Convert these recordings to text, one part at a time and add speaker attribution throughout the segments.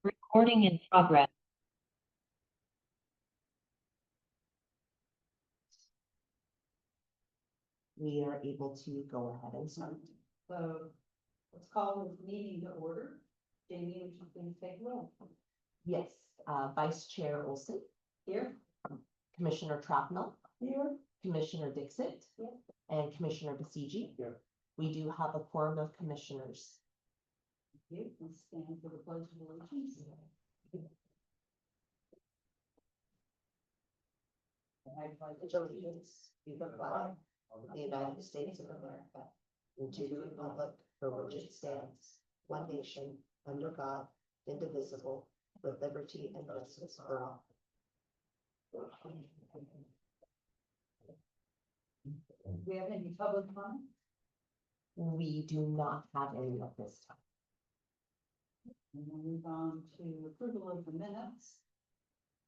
Speaker 1: Recording in progress.
Speaker 2: We are able to go ahead and start.
Speaker 3: So let's call the meeting to order. Jamie, would you please take roll?
Speaker 2: Yes, Vice Chair Olson,
Speaker 3: Here.
Speaker 2: Commissioner Trapnell,
Speaker 3: Here.
Speaker 2: Commissioner Dixit,
Speaker 3: Here.
Speaker 2: and Commissioner Basigi.
Speaker 4: Here.
Speaker 2: We do have a quorum of commissioners.
Speaker 3: You can stand for the pledge of allegiance. I pledge allegiance
Speaker 2: to the flag of the United States of America, and to the republic for which it stands, one nation, under God, indivisible, with liberty and justice for all.
Speaker 3: Do we have any public comment?
Speaker 2: We do not have any at this time.
Speaker 3: And we'll move on to approval of the minutes.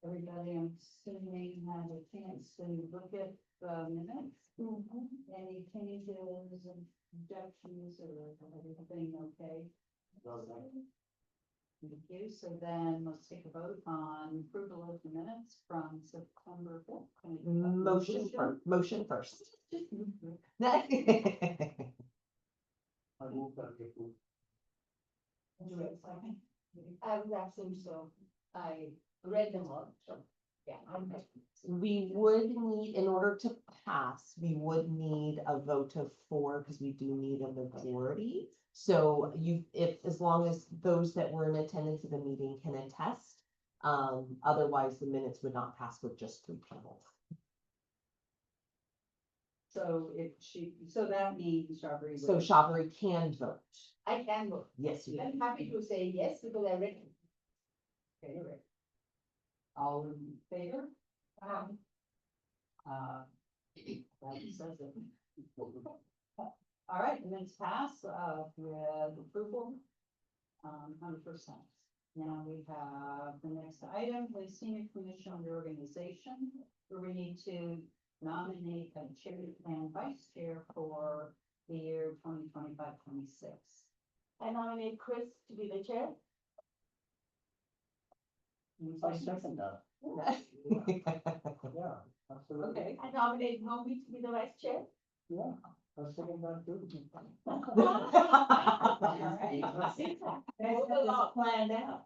Speaker 3: Everybody, I'm assuming, had a chance to look at the minutes. Any changes, objections, or everything okay? Thank you. So then let's take a vote on approval of the minutes from September 5th.
Speaker 2: Motion first.
Speaker 4: I move that we approve.
Speaker 3: Do we have a second?
Speaker 5: I was asking, so I read them all, so, yeah, I'm.
Speaker 2: We would need, in order to pass, we would need a vote of 4 because we do need a majority. So as long as those that were in attendance of the meeting can attest, otherwise the minutes would not pass with just 3 people.
Speaker 3: So so that means Sharbury.
Speaker 2: So Shabari can vote.
Speaker 5: I can vote.
Speaker 2: Yes, you can.
Speaker 5: I'm happy to say yes, because I read.
Speaker 3: Okay, all right. All in favor? That says it. All right, and then it's passed, with approval, 100%. Now we have the next item, the Senior Commission on Reorganization, where we need to nominate a chair and vice chair for the year 2025-26.
Speaker 5: I nominate Chris to be the chair.
Speaker 4: I second that. Yeah, absolutely.
Speaker 3: Okay.
Speaker 5: I nominate Nomi to be the vice chair.
Speaker 4: Yeah, I second that too.
Speaker 3: Planned out.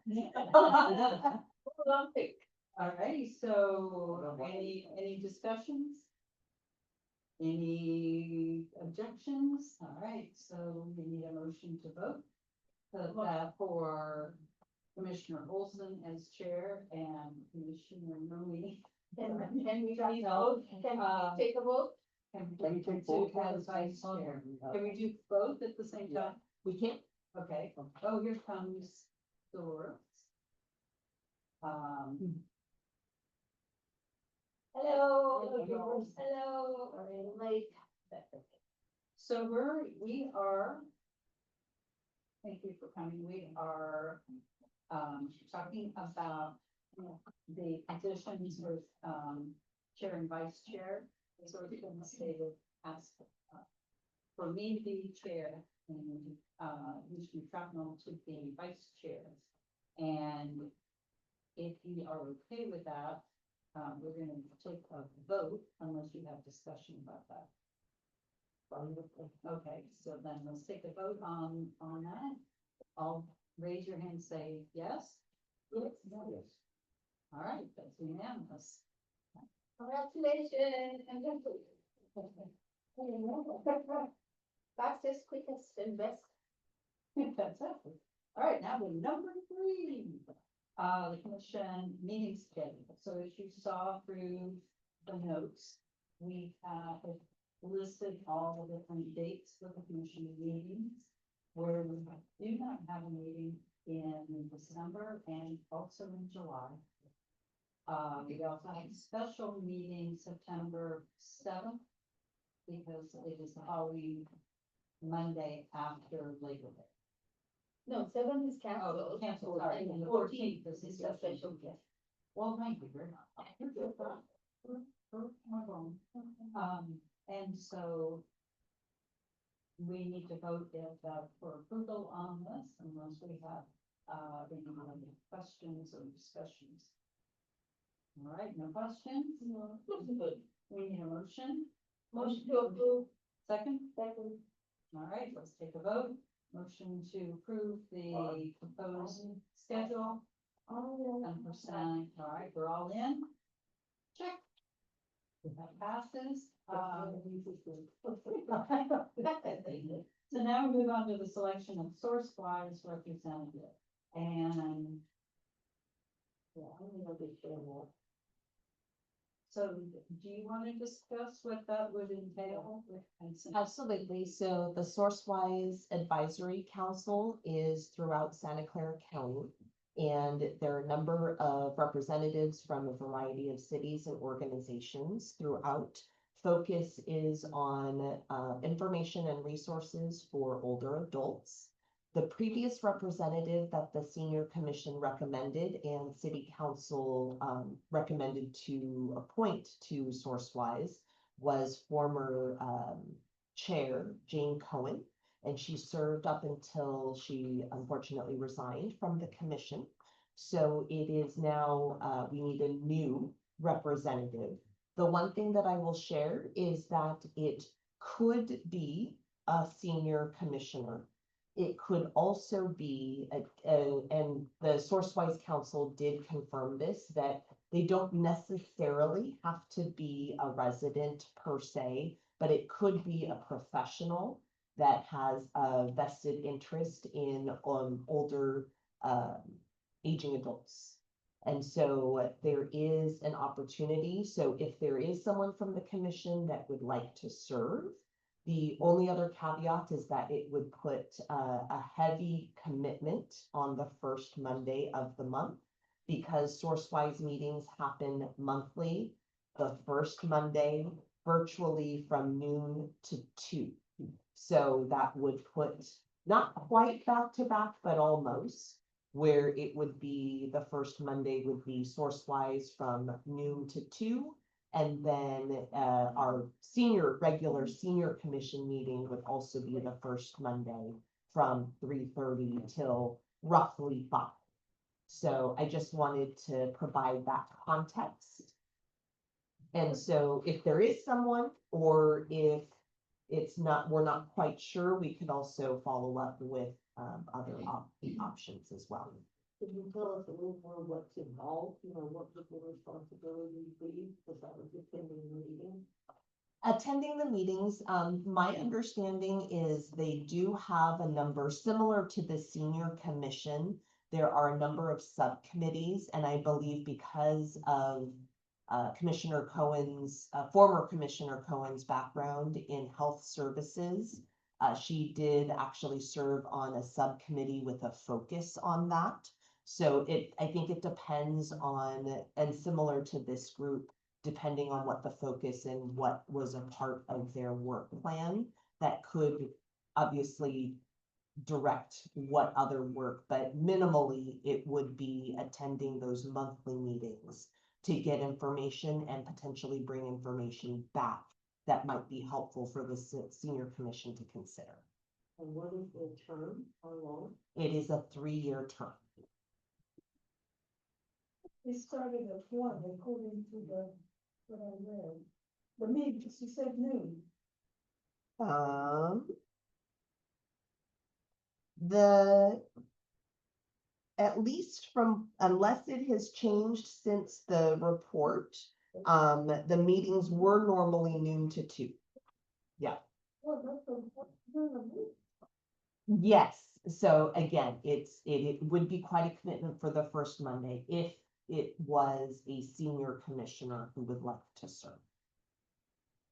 Speaker 5: Olympic.
Speaker 3: All righty, so any discussions? Any objections? All right, so we need a motion to vote. For Commissioner Olson as chair and Commissioner Nomi.
Speaker 5: Can we please vote? Can we take a vote?
Speaker 4: Can we take both
Speaker 3: As vice chair. Can we do both at the same time?
Speaker 2: We can't.
Speaker 3: Okay, oh, here comes Doris.
Speaker 5: Hello.
Speaker 3: Hello.
Speaker 5: Hello. I'm late.
Speaker 3: So we are. Thank you for coming. We are talking about the positions with chair and vice chair. So we're going to say that ask for me to be chair and Commissioner Trapnell to be vice chair. And if you are okay with that, we're going to take a vote unless you have discussion about that. Okay, so then let's take a vote on that. I'll raise your hand, say yes.
Speaker 4: Yes.
Speaker 3: All right, that's unanimous.
Speaker 5: Congratulations. Fastest, quickest, and best.
Speaker 3: Fantastic. All right, now we're number 3. The commission meeting schedule. So as you saw through the notes, we have listed all the different dates for the commission meetings, where we do not have a meeting in December and also in July. We also have a special meeting September 7th, because it is the Halloween Monday after Labor Day.
Speaker 5: No, 7 is
Speaker 3: Oh,
Speaker 5: canceled.
Speaker 3: canceled, sorry,
Speaker 5: And
Speaker 3: and the
Speaker 5: 14th
Speaker 3: 14th is
Speaker 5: is
Speaker 3: the
Speaker 5: a special guest.
Speaker 3: Well, thank you very much. And so we need to vote for approval on this unless we have anyone have any questions or discussions? All right, no questions?
Speaker 5: No.
Speaker 3: We need a motion,
Speaker 5: Motion to approve.
Speaker 3: second?
Speaker 5: Second.
Speaker 3: All right, let's take a vote. Motion to approve the proposed schedule and percent. All right, we're all in. Check. That passes. So now we move on to the selection of SourceWise representative. And
Speaker 5: Yeah, I'm gonna be sure more.
Speaker 3: so do you want to discuss what that would entail?
Speaker 2: Absolutely. So the SourceWise Advisory Council is throughout Santa Clara County. And there are a number of representatives from a variety of cities and organizations throughout. Focus is on information and resources for older adults. The previous representative that the senior commission recommended and city council recommended to appoint to SourceWise was former chair Jane Cohen. And she served up until she unfortunately resigned from the commission. So it is now, we need a new representative. The one thing that I will share is that it could be a senior commissioner. It could also be, and the SourceWise Council did confirm this, that they don't necessarily have to be a resident per se, but it could be a professional that has a vested interest in older aging adults. And so there is an opportunity. So if there is someone from the commission that would like to serve, the only other caveat is that it would put a heavy commitment on the first Monday of the month because SourceWise meetings happen monthly, the first Monday virtually from noon to 2. So that would put not quite back to back, but almost, where it would be the first Monday would be SourceWise from noon to 2. And then our regular senior commission meeting would also be the first Monday from 3:30 till roughly 5. So I just wanted to provide that context. And so if there is someone, or if it's not, we're not quite sure, we could also follow up with other options as well.
Speaker 5: Could you tell us a little more what's involved, what the responsibilities be, because I was attending the meeting?
Speaker 2: Attending the meetings, my understanding is they do have a number similar to the senior commission. There are a number of subcommittees, and I believe because of Commissioner Cohen's, former Commissioner Cohen's background in health services, she did actually serve on a subcommittee with a focus on that. So I think it depends on, and similar to this group, depending on what the focus and what was a part of their work plan, that could obviously direct what other work, but minimally it would be attending those monthly meetings to get information and potentially bring information back that might be helpful for the senior commission to consider.
Speaker 5: And what is the term, how long?
Speaker 2: It is a 3-year term.
Speaker 5: It started at 1, according to what I read. The meeting, she said noon.
Speaker 2: At least from, unless it has changed since the report, the meetings were normally noon to 2.
Speaker 5: Well, that's a.
Speaker 2: Yes, so again, it would be quite a commitment for the first Monday if it was a senior commissioner who would like to serve.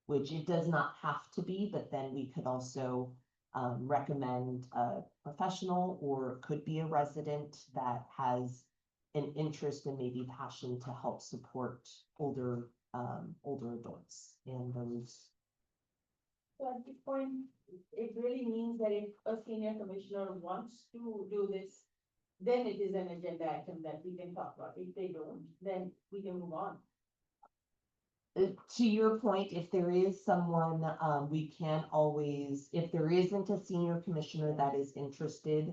Speaker 2: Which it does not have to be, but then we could also recommend a professional, or could be a resident that has an interest and maybe passion to help support older adults and those.
Speaker 5: So at this point, it really means that if a senior commissioner wants to do this, then it is an agenda item that we can talk about. If they don't, then we can move on.
Speaker 2: To your point, if there is someone, we can always, if there isn't a senior commissioner that is interested,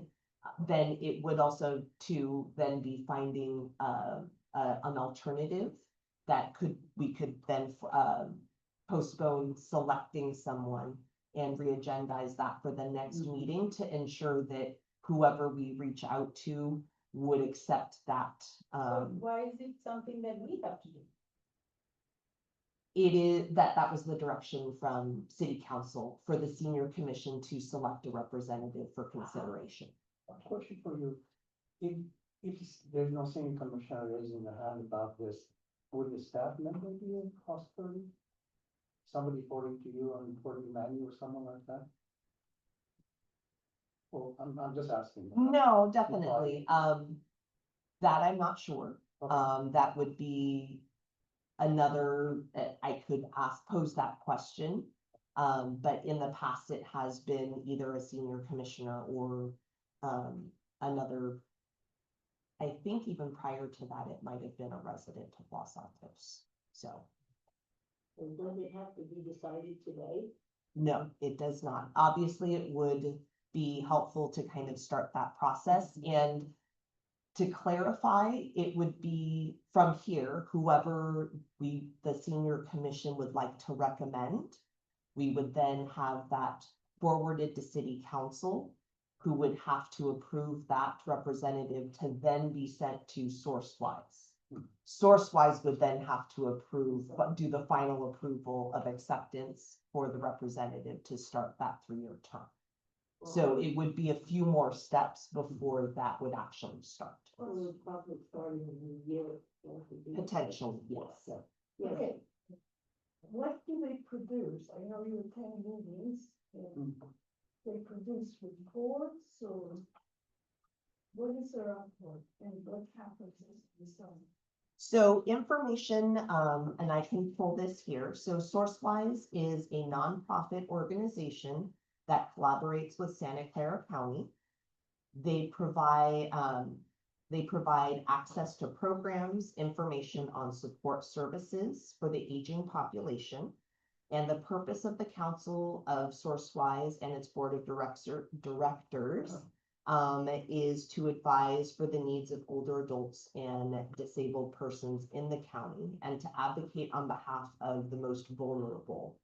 Speaker 2: then it would also to then be finding, an alternative that we could then, postpone selecting someone and re-agendize that for the next
Speaker 3: Mhm.
Speaker 2: meeting to ensure that whoever we reach out to would accept that.
Speaker 5: So why is it something that we have to do?
Speaker 2: It is, that was the direction from city council for the senior commission to select a representative for consideration.
Speaker 4: A question for you. There's no senior commissioner raising their hand about this, would the staff member be a possibility? Somebody reporting to you or reporting to Manny or someone like that? Well, I'm just asking.
Speaker 2: No, definitely, that I'm not sure.
Speaker 4: Okay.
Speaker 2: That would be another, I could pose that question. But in the past, it has been either a senior commissioner or, another. I think even prior to that, it might have been a resident of Los Altos, so.
Speaker 5: And does it have to be decided today?
Speaker 2: No, it does not. Obviously, it would be helpful to kind of start that process and to clarify, it would be from here, whoever the senior commission would like to recommend. We would then have that forwarded to city council, who would have to approve that representative to then be sent to SourceWise. SourceWise would then have to approve, but do the final approval of acceptance for the representative to start that 3-year term. So it would be a few more steps before that would actually start.
Speaker 5: Well, probably starting in the year.
Speaker 2: Potentially, yes.
Speaker 5: Okay. What do they produce? I know you attend meetings, and they produce reports, or what is their output, and what happens as a result?
Speaker 2: So information, and I can pull this here. So SourceWise is a nonprofit organization that collaborates with Santa Clara County. They provide access to programs, information on support services for the aging population. And the purpose of the Council of SourceWise and its board of directors is to advise for the needs of older adults and disabled persons in the county and to advocate on behalf of the most vulnerable.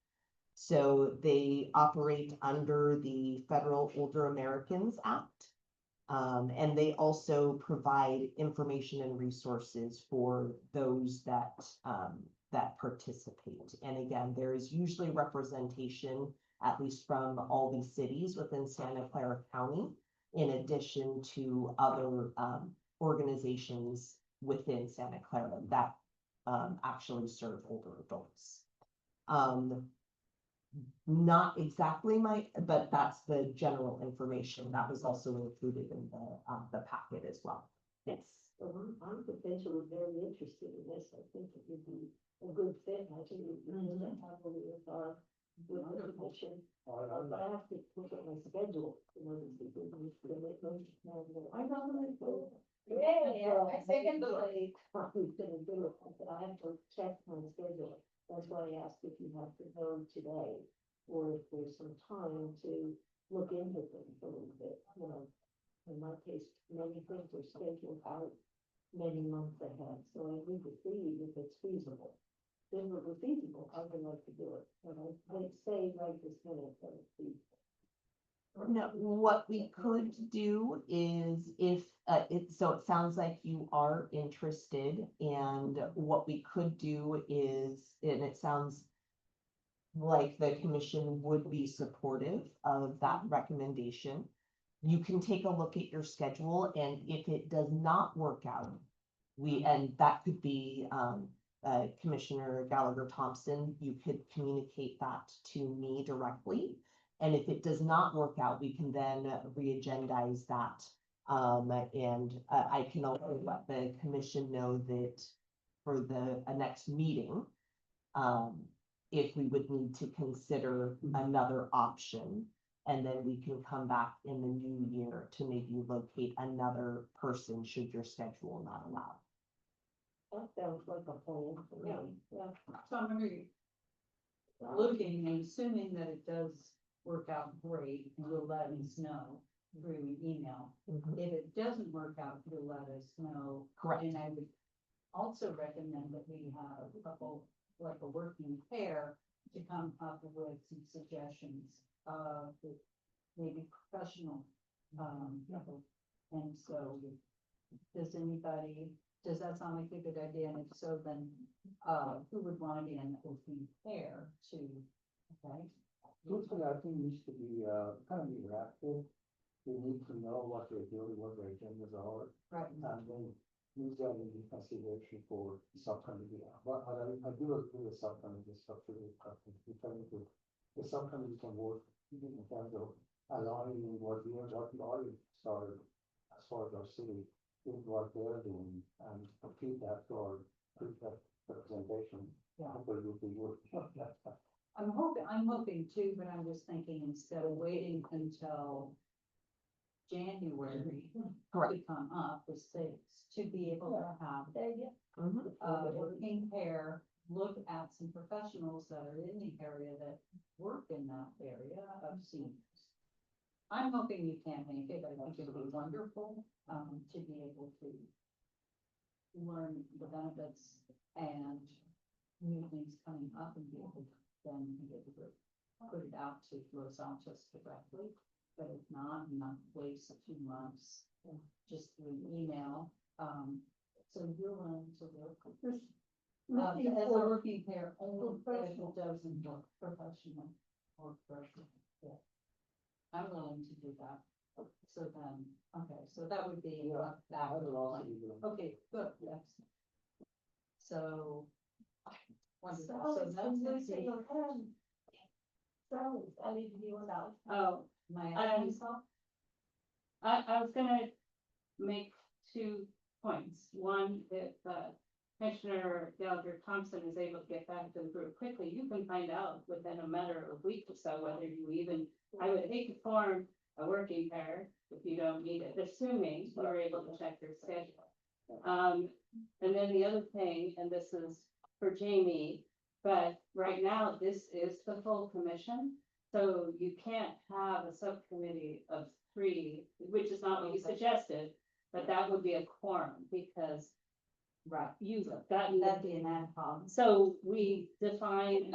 Speaker 2: So they operate under the Federal Older Americans Act. And they also provide information and resources for those that participate. And again, there is usually representation, at least from all these cities within Santa Clara County, in addition to other organizations within Santa Clara that actually serve older adults. Not exactly but that's the general information that was also included in the packet as well. Yes.
Speaker 5: I'm potentially very interested in this. I think it would be a good fit. I think it would be happily with the commission. But I have to look at my schedule. I nominate. Yeah, I second the late. I'm gonna do it, but I have to check my schedule. That's why I asked if you have to go today, or if there's some time to look into things a little bit, you know. In my case, many things are scheduled out many months ahead, so I need to see if it's feasible. If it were feasible, I would like to do it, but I would say right this minute that it's feasible.
Speaker 2: No, what we could do is if, so it sounds like you are interested, and what we could do is, and it sounds like the commission would be supportive of that recommendation. You can take a look at your schedule, and if it does not work out, and that could be, Commissioner Gallagher Thompson, you could communicate that to me directly. And if it does not work out, we can then re-agendize that. And I can also let the commission know that for the next meeting, if we would need to consider another option. And then we can come back in the new year to maybe locate another person should your schedule not allow.
Speaker 5: That sounds like a plan for me. Yeah.
Speaker 3: So I'm gonna be looking and assuming that it does work out great, and you'll let us know. through email.
Speaker 2: Mhm.
Speaker 3: If it doesn't work out, you'll let us know.
Speaker 2: Correct.
Speaker 3: And I would also recommend that we have a couple, like a working pair, to come up with some suggestions of maybe professional, people. And so, does that sound like a good idea? And if so, then, who would want to be in the working pair to, okay?
Speaker 4: Usually, I think needs to be, kind of interactive. We need to know what they're doing, what their agendas are,
Speaker 3: Right.
Speaker 4: and then use that into consideration for subcommittee. But I do agree with subcommittee structure, the subcommittee can work in terms of aligning what we already started as far as our city, is what they're doing, and repeat that to our representation.
Speaker 3: Yeah.
Speaker 4: Hopefully we'll be working on that.
Speaker 3: I'm hoping too, but I'm just thinking instead of waiting until January
Speaker 2: Correct.
Speaker 3: to come up with six, to be able to have
Speaker 2: Mhm.
Speaker 3: a working pair, look at some professionals that are in the area that work in that area of seniors. I'm hoping you can make it. I think it'd be wonderful, to be able to learn the benefits and new things coming up and be able to then be able to put it out to Los Altos directly. But if not, not waste 2 months, just through an email. So you're willing to work. As a working pair, only professional doesn't work professional or personal. Yeah. I'm willing to do that. So then, okay, so that would be
Speaker 4: Yeah,
Speaker 3: that.
Speaker 4: I would also be willing.
Speaker 3: Okay, good, yes. So. wonderful.
Speaker 5: So
Speaker 3: So
Speaker 5: it's
Speaker 3: that's
Speaker 5: been
Speaker 3: gonna
Speaker 5: losing
Speaker 3: be-
Speaker 5: your hand. So, I need to do now.
Speaker 3: Oh, my, myself?
Speaker 1: I was gonna make 2 points. One, if Commissioner Gallagher Thompson is able to get back to the group quickly, you can find out within a matter of a week or so whether you even, I would hate to form a working pair if you don't need it, assuming you're able to check your schedule. And then the other thing, and this is for Jamie, but right now, this is the full commission. So you can't have a subcommittee of 3, which is not what you suggested, but that would be a quorum because
Speaker 3: Right,
Speaker 1: you've gotten,
Speaker 3: that'd be an ad hoc.
Speaker 1: so we define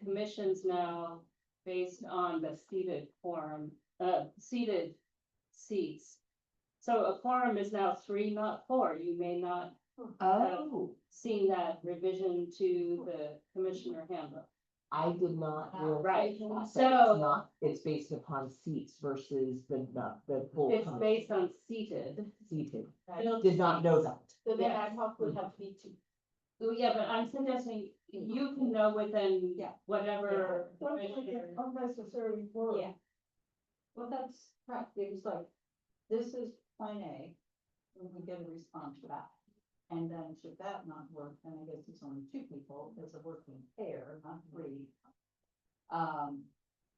Speaker 1: commissions now based on the seated quorum, seated seats. So a quorum is now 3, not 4. You may not
Speaker 2: Oh,
Speaker 1: seen that revision to the commissioner handbook.
Speaker 2: I did not realize.
Speaker 1: Right,
Speaker 2: that. It's
Speaker 1: so-
Speaker 2: not, it's based upon seats versus the full.
Speaker 1: It's
Speaker 2: commission
Speaker 1: based on seated.
Speaker 2: Seated.
Speaker 5: Right.
Speaker 2: Did not know that.
Speaker 5: So then
Speaker 1: Yes.
Speaker 5: ad hoc will have to be 2.
Speaker 1: Oh, yeah, but I'm suggesting you can know within
Speaker 3: Yeah.
Speaker 1: whatever.
Speaker 5: Don't make
Speaker 1: commissioner-
Speaker 5: it unnecessary work.
Speaker 3: Yeah. Well, that's correct. It was like, this is plan A, and we get a response back. And then should that not work, then I guess it's only 2 people, as a working pair, not 3.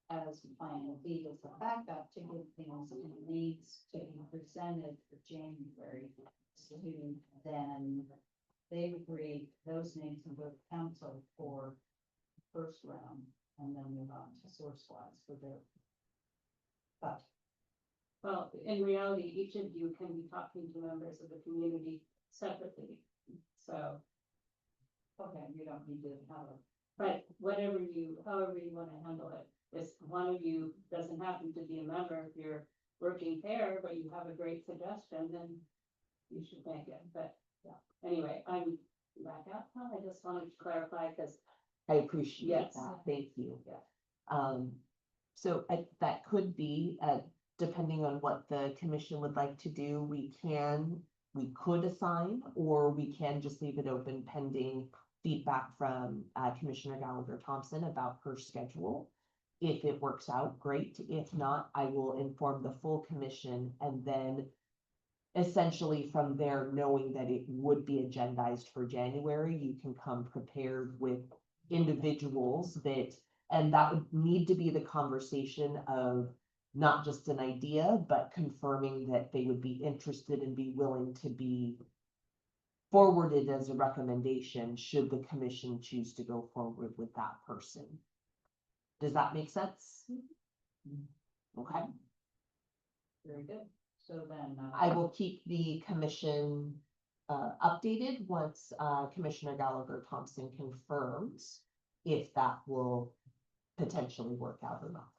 Speaker 3: As plan B as a backup to give things and needs to be presented for January. To then, they agreed, those names can go to council for first round, and then move on to source wise for their. But
Speaker 1: Well, in reality, each of you can be talking to members of the community separately. So,
Speaker 3: okay, you don't need to have a.
Speaker 1: but however you want to handle it. If one of you doesn't happen to be a member of your working pair, but you have a great suggestion, then you should make it. But yeah, anyway, I'm back out. I just wanted to clarify because
Speaker 2: I appreciate
Speaker 1: Yes.
Speaker 2: that. Thank you.
Speaker 3: Yeah.
Speaker 2: So that could be, depending on what the commission would like to do, we could assign, or we can just leave it open pending feedback from Commissioner Gallagher Thompson about her schedule. If it works out, great. If not, I will inform the full commission, and then essentially from there, knowing that it would be agendized for January, you can come prepared with individuals that, and that would need to be the conversation of not just an idea, but confirming that they would be interested and be willing to be forwarded as a recommendation should the commission choose to go forward with that person. Does that make sense? Okay,
Speaker 3: Very good. So then.
Speaker 2: I will keep the commission updated once Commissioner Gallagher Thompson confirms if that will potentially work out or not.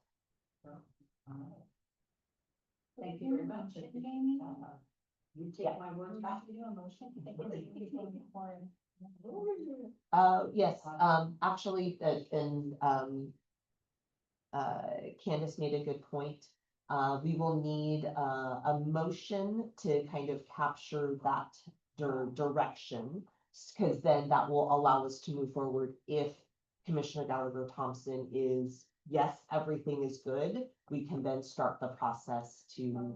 Speaker 3: Thank you very much. You take my word back to your motion.
Speaker 2: Yes, actually, Candace made a good point. We will need a motion to kind of capture that direction. Cause then that will allow us to move forward if Commissioner Gallagher Thompson is, yes, everything is good, we can then start the process to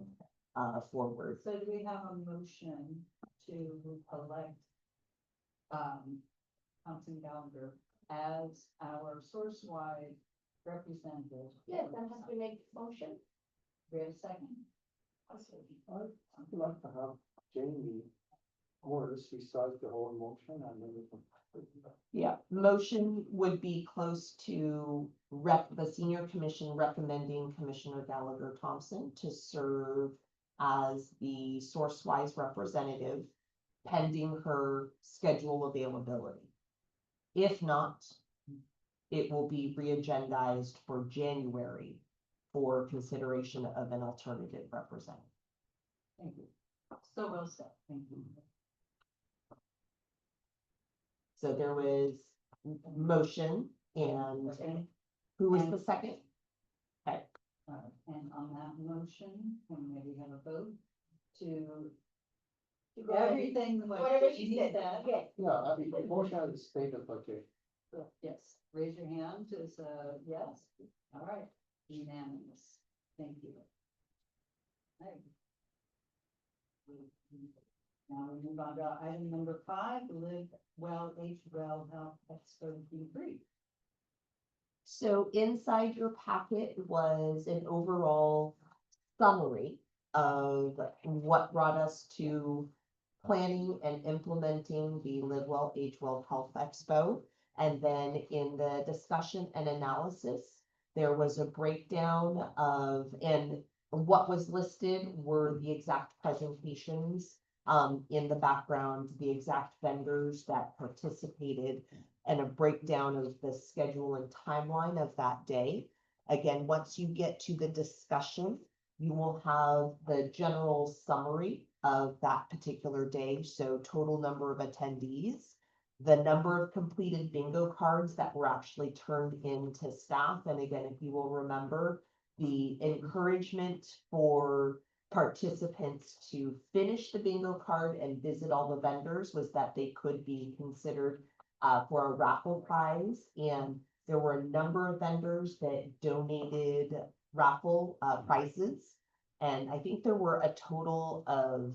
Speaker 2: forward.
Speaker 3: So do we have a motion to elect Thompson Gallagher as our source-wide representative?
Speaker 5: Yes, I have to make motion.
Speaker 3: We have a second.
Speaker 4: I'd like to have Jamie Morris besides the whole motion and then we can.
Speaker 2: Yeah, motion would be close to the senior commission recommending Commissioner Gallagher Thompson to serve as the source-wise representative pending her schedule availability. If not, it will be re-agendized for January for consideration of an alternative representative.
Speaker 3: Thank you. So well said. Thank you.
Speaker 2: So there was motion and
Speaker 3: Okay.
Speaker 2: who was the second? Okay,
Speaker 3: And on that motion, can maybe have a vote to
Speaker 5: Go ahead.
Speaker 3: everything what
Speaker 5: Whatever she
Speaker 3: she
Speaker 5: said,
Speaker 3: said.
Speaker 5: okay.
Speaker 4: Yeah, I mean, the motion is stated, okay.
Speaker 3: Yes, raise your hand as yes. All right, unanimous. Thank you. Right. Now we move on to item number 5, Live Well, Age Well Health Expo Debrief.
Speaker 2: so inside your packet was an overall summary of what brought us to planning and implementing the Live Well, Age Well Health Expo. And then in the discussion and analysis, there was a breakdown of, and what was listed were the exact presentations in the background, the exact vendors that participated, and a breakdown of the schedule and timeline of that day. Again, once you get to the discussion, you will have the general summary of that particular day. So total number of attendees, the number of completed bingo cards that were actually turned in to staff. And again, if you will remember, the encouragement for participants to finish the bingo card and visit all the vendors was that they could be considered for a raffle prize. And there were a number of vendors that donated raffle prizes. And I think there were a total of,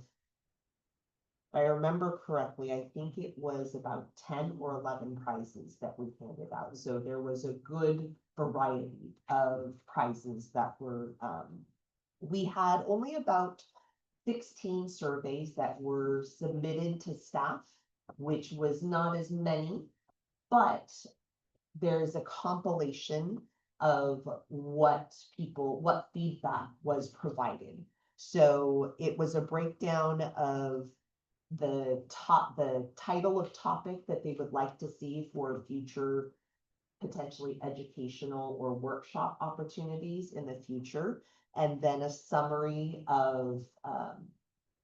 Speaker 2: if I remember correctly, I think it was about 10 or 11 prizes that we handed out. So there was a good variety of prizes that were, we had only about 16 surveys that were submitted to staff, which was not as many, but there's a compilation of what feedback was provided. So it was a breakdown of the title of topic that they would like to see for future potentially educational or workshop opportunities in the future. And then a summary of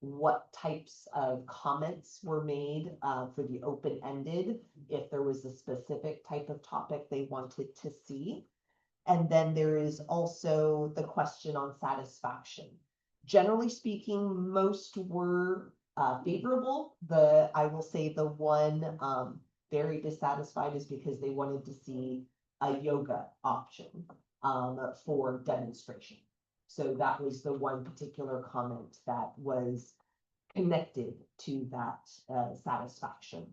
Speaker 2: what types of comments were made for the open-ended, if there was a specific type of topic they wanted to see. And then there is also the question on satisfaction. Generally speaking, most were favorable. I will say the one very dissatisfied is because they wanted to see a yoga option for demonstration. So that was the one particular comment that was connected to that satisfaction.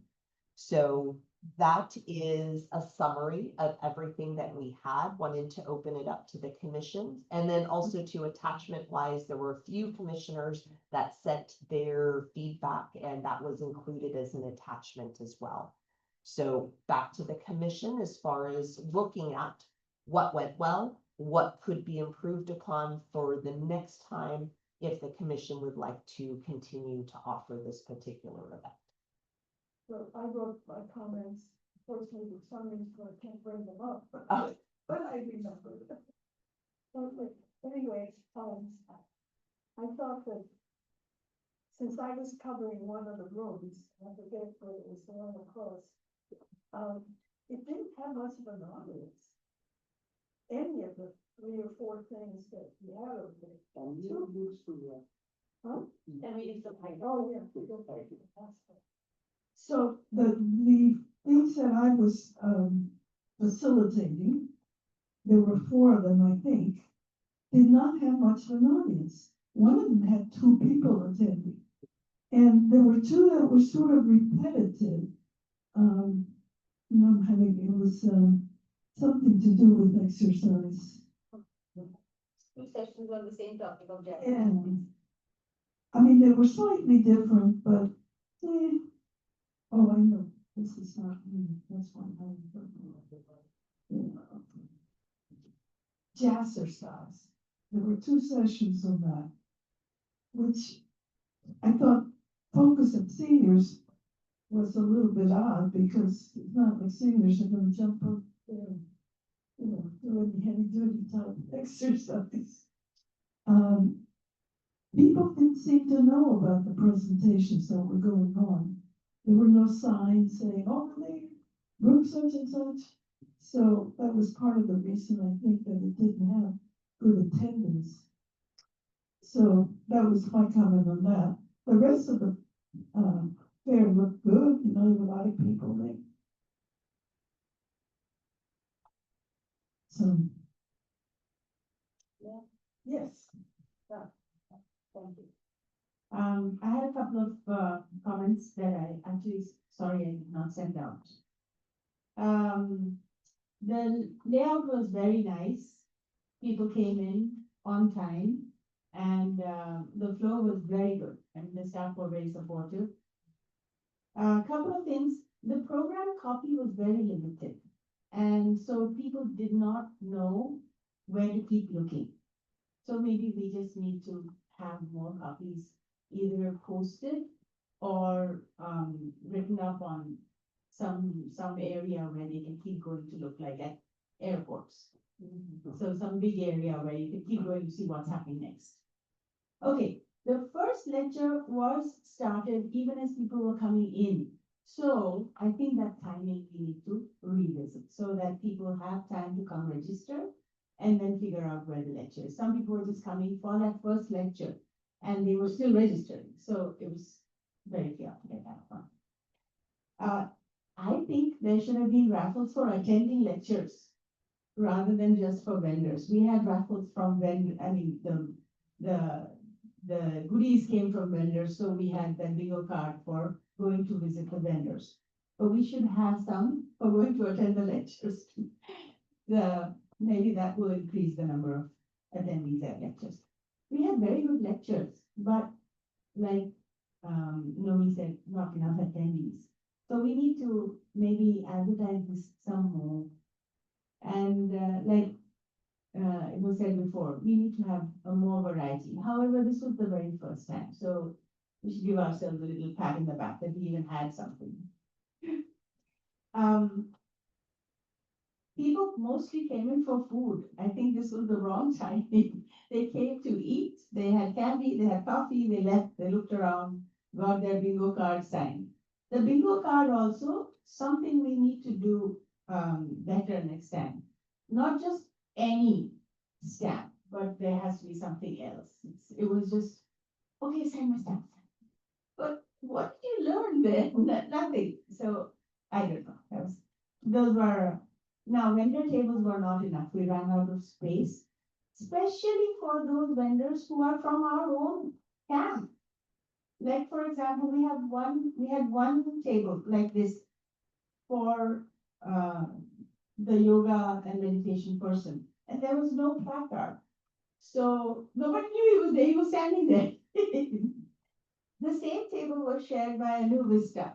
Speaker 2: So that is a summary of everything that we had. Wanted to open it up to the commission. And then also to attachment wise, there were a few commissioners that sent their feedback, and that was included as an attachment as well. So back to the commission as far as looking at what went well, what could be improved upon for the next time if the commission would like to continue to offer this particular event.
Speaker 5: So I wrote my comments, fortunately, with some reason I can't bring them up,
Speaker 2: Oh.
Speaker 5: but I remember. Okay, anyway, I thought that since I was covering one of the rooms, I forget what it was, the one across, it didn't have much of an audience. Any of the 3 or 4 things that we had over there.
Speaker 4: And you lose to,
Speaker 5: Huh?
Speaker 3: And we need some.
Speaker 5: Oh, yeah. So the things that I was, facilitating, there were 4 of them, I think, did not have much of an audience. One of them had 2 people attending. And there were 2 that were sort of repetitive. It was, something to do with exercise.
Speaker 3: 2 sessions on the same topic of gender.
Speaker 5: And, I mean, they were slightly different, but, oh, I know, this is not me, that's why I'm. Jazzercise, there were 2 sessions of that, which I thought focus on seniors was a little bit odd, because it's not like seniors are gonna jump up there, do any heavy duty type exercise. People didn't seem to know about the presentations that were going on. There were no signs saying, oh, they, group such and such. So that was part of the reason I think that it didn't have good attendance. So that was my comment on that. The rest of the, fair looked good, there were a lot of people there. So.
Speaker 3: Yeah.
Speaker 5: Yes.
Speaker 3: Thank you.
Speaker 6: I had a couple of comments that I actually, sorry, I did not send out. The layout was very nice. People came in on time, and the flow was very good, and the staff were very supportive. A couple of things, the program copy was very limited, and so people did not know where to keep looking. So maybe we just need to have more copies either posted or written up on some area where they can keep going to look like at airports. So some big area where you can keep going to see what's happening next. Okay, the first lecture was started even as people were coming in. So I think that timing we need to revisit so that people have time to come register and then figure out where the lecture is. Some people were just coming for that first lecture and they were still registering. So it was very chaotic at that point. I think there should have been raffles for attending lectures rather than just for vendors. We had raffles from vendors, I mean, the goodies came from vendors, so we had that bingo card for going to visit the vendors. But we should have some for going to attend the lectures. Maybe that will increase the number of attendees at lectures. We had very good lectures, but like Nomi said, not enough attendees. So we need to maybe advertise this some more. And it was said before, we need to have a more variety. However, this was the very first time, so we should give ourselves a little pat in the back that we even had something. People mostly came in for food. I think this was the wrong time. They came to eat, they had candy, they had coffee, they left, they looked around, got their bingo card signed. The bingo card also, something we need to do better next time. Not just any stamp, but there has to be something else. It was just, okay, sign my stamp. But what did you learn then? Nothing. So I don't know. Those were, now vendor tables were not enough. We ran out of space, especially for those vendors who are from our own camp. Like, for example, we had one table like this for the yoga and meditation person, and there was no placard. So nobody knew he was there, he was standing there. The same table was shared by Anu Vista,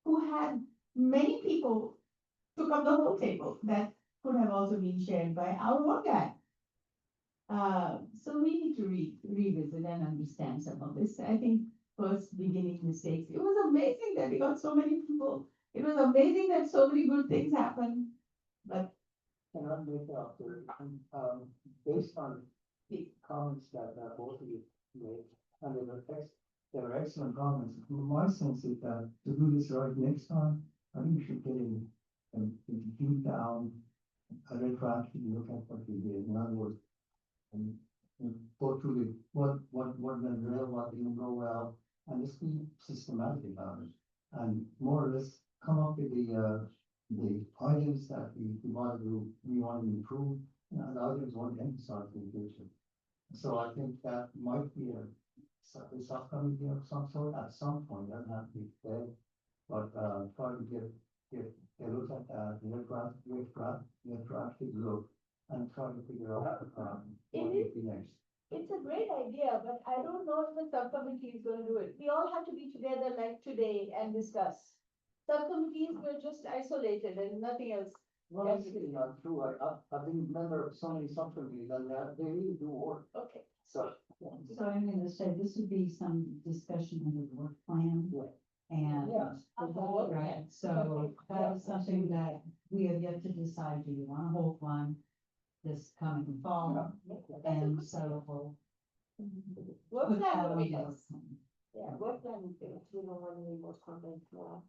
Speaker 6: who had many people took up the whole table that could have also been shared by our own guy. So we need to revisit and understand some of this. I think first beginning mistakes, it was amazing that we got so many people. It was amazing that so many good things happened, but
Speaker 4: Can I make an observation, based on the comments that, both of you made, and they were excellent comments. My sense is that to do this right next time, I think we should get in and deep down, a retroactive look at what we did, in other words, and go through the, what went well, what didn't go well, and just be systematic about it. And more or less come up with the items that we want to improve, and the items we want to emphasize in the future. So I think that might be a subcommittee of some sort at some point, doesn't have to be today. But, try to get a look at that, retroactive look, and try to figure out, what would be next.
Speaker 5: It's a great idea, but I don't know if the subcommittee is gonna do it. We all have to be together like today and discuss. Subcommittees were just isolated and nothing else.
Speaker 4: Well, that's really not true. I've been a member of so many subcommittees, and they really do work,
Speaker 5: Okay.
Speaker 4: so.
Speaker 3: So I'm gonna say this would be some discussion of the work plan.
Speaker 4: Yeah.
Speaker 3: And,
Speaker 4: Yeah.
Speaker 3: right, so that is something that we have yet to decide, do you wanna hold one this coming fall? And so we'll.
Speaker 5: Work
Speaker 3: put
Speaker 5: plan
Speaker 3: that
Speaker 5: would
Speaker 3: on
Speaker 5: be
Speaker 3: the
Speaker 5: nice.
Speaker 3: work plan.
Speaker 5: Yeah, work plan would be, we don't want any more comments now.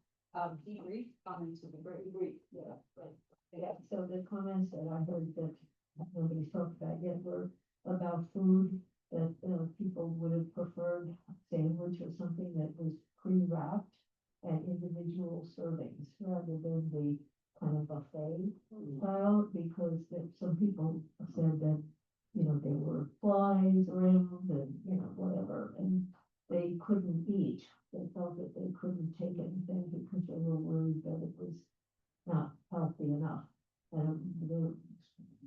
Speaker 3: Debrief comments would be great.
Speaker 5: Agree, yeah, right. Yeah.
Speaker 6: so the comments that I heard that nobody's talked about yet were about food, that, people would have preferred sandwich or something that was pre-wrapped and individual servings rather than the kind of buffet style, because there, some people said that, there were flies around and, whatever, and they couldn't eat. They felt that they couldn't take anything because they were worried that it was not healthy enough. And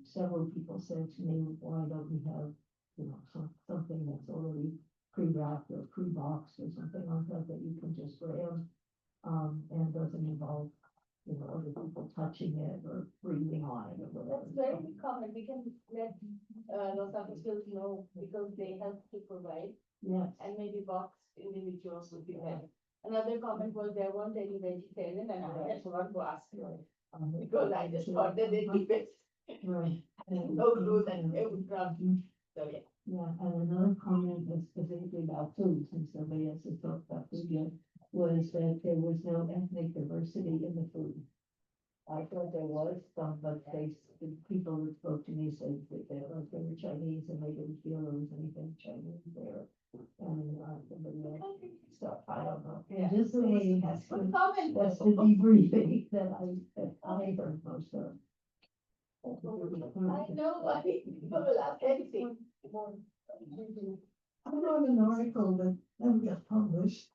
Speaker 6: several people said to me, why don't we have, something that's already pre-wrapped or pre-boxed or something like that, that you can just grab, and doesn't involve, other people touching it or breathing on it or whatever.
Speaker 5: That's very common. We can let, Los Angeles Hills know because they help to provide
Speaker 6: Yes.
Speaker 5: and maybe box individuals would be better. Another comment was there weren't any vegetarian and I just want to ask because I just thought that they'd be best.
Speaker 6: Right.
Speaker 5: No clue that they would not. So, yeah.
Speaker 6: Yeah, and another comment was specifically about food, since somebody else has talked about food yet, was that there was no ethnic diversity in the food. I thought there was some, but the people who spoke to me said that they were Chinese and they didn't feel there was anything Chinese there. And, somebody else, stuff, I don't know.
Speaker 5: Yeah.
Speaker 6: Just the way that's
Speaker 5: Good comment.
Speaker 6: that's the debriefing that I heard most of.
Speaker 5: I know, I think people will ask anything.
Speaker 7: I wrote an article that never got published,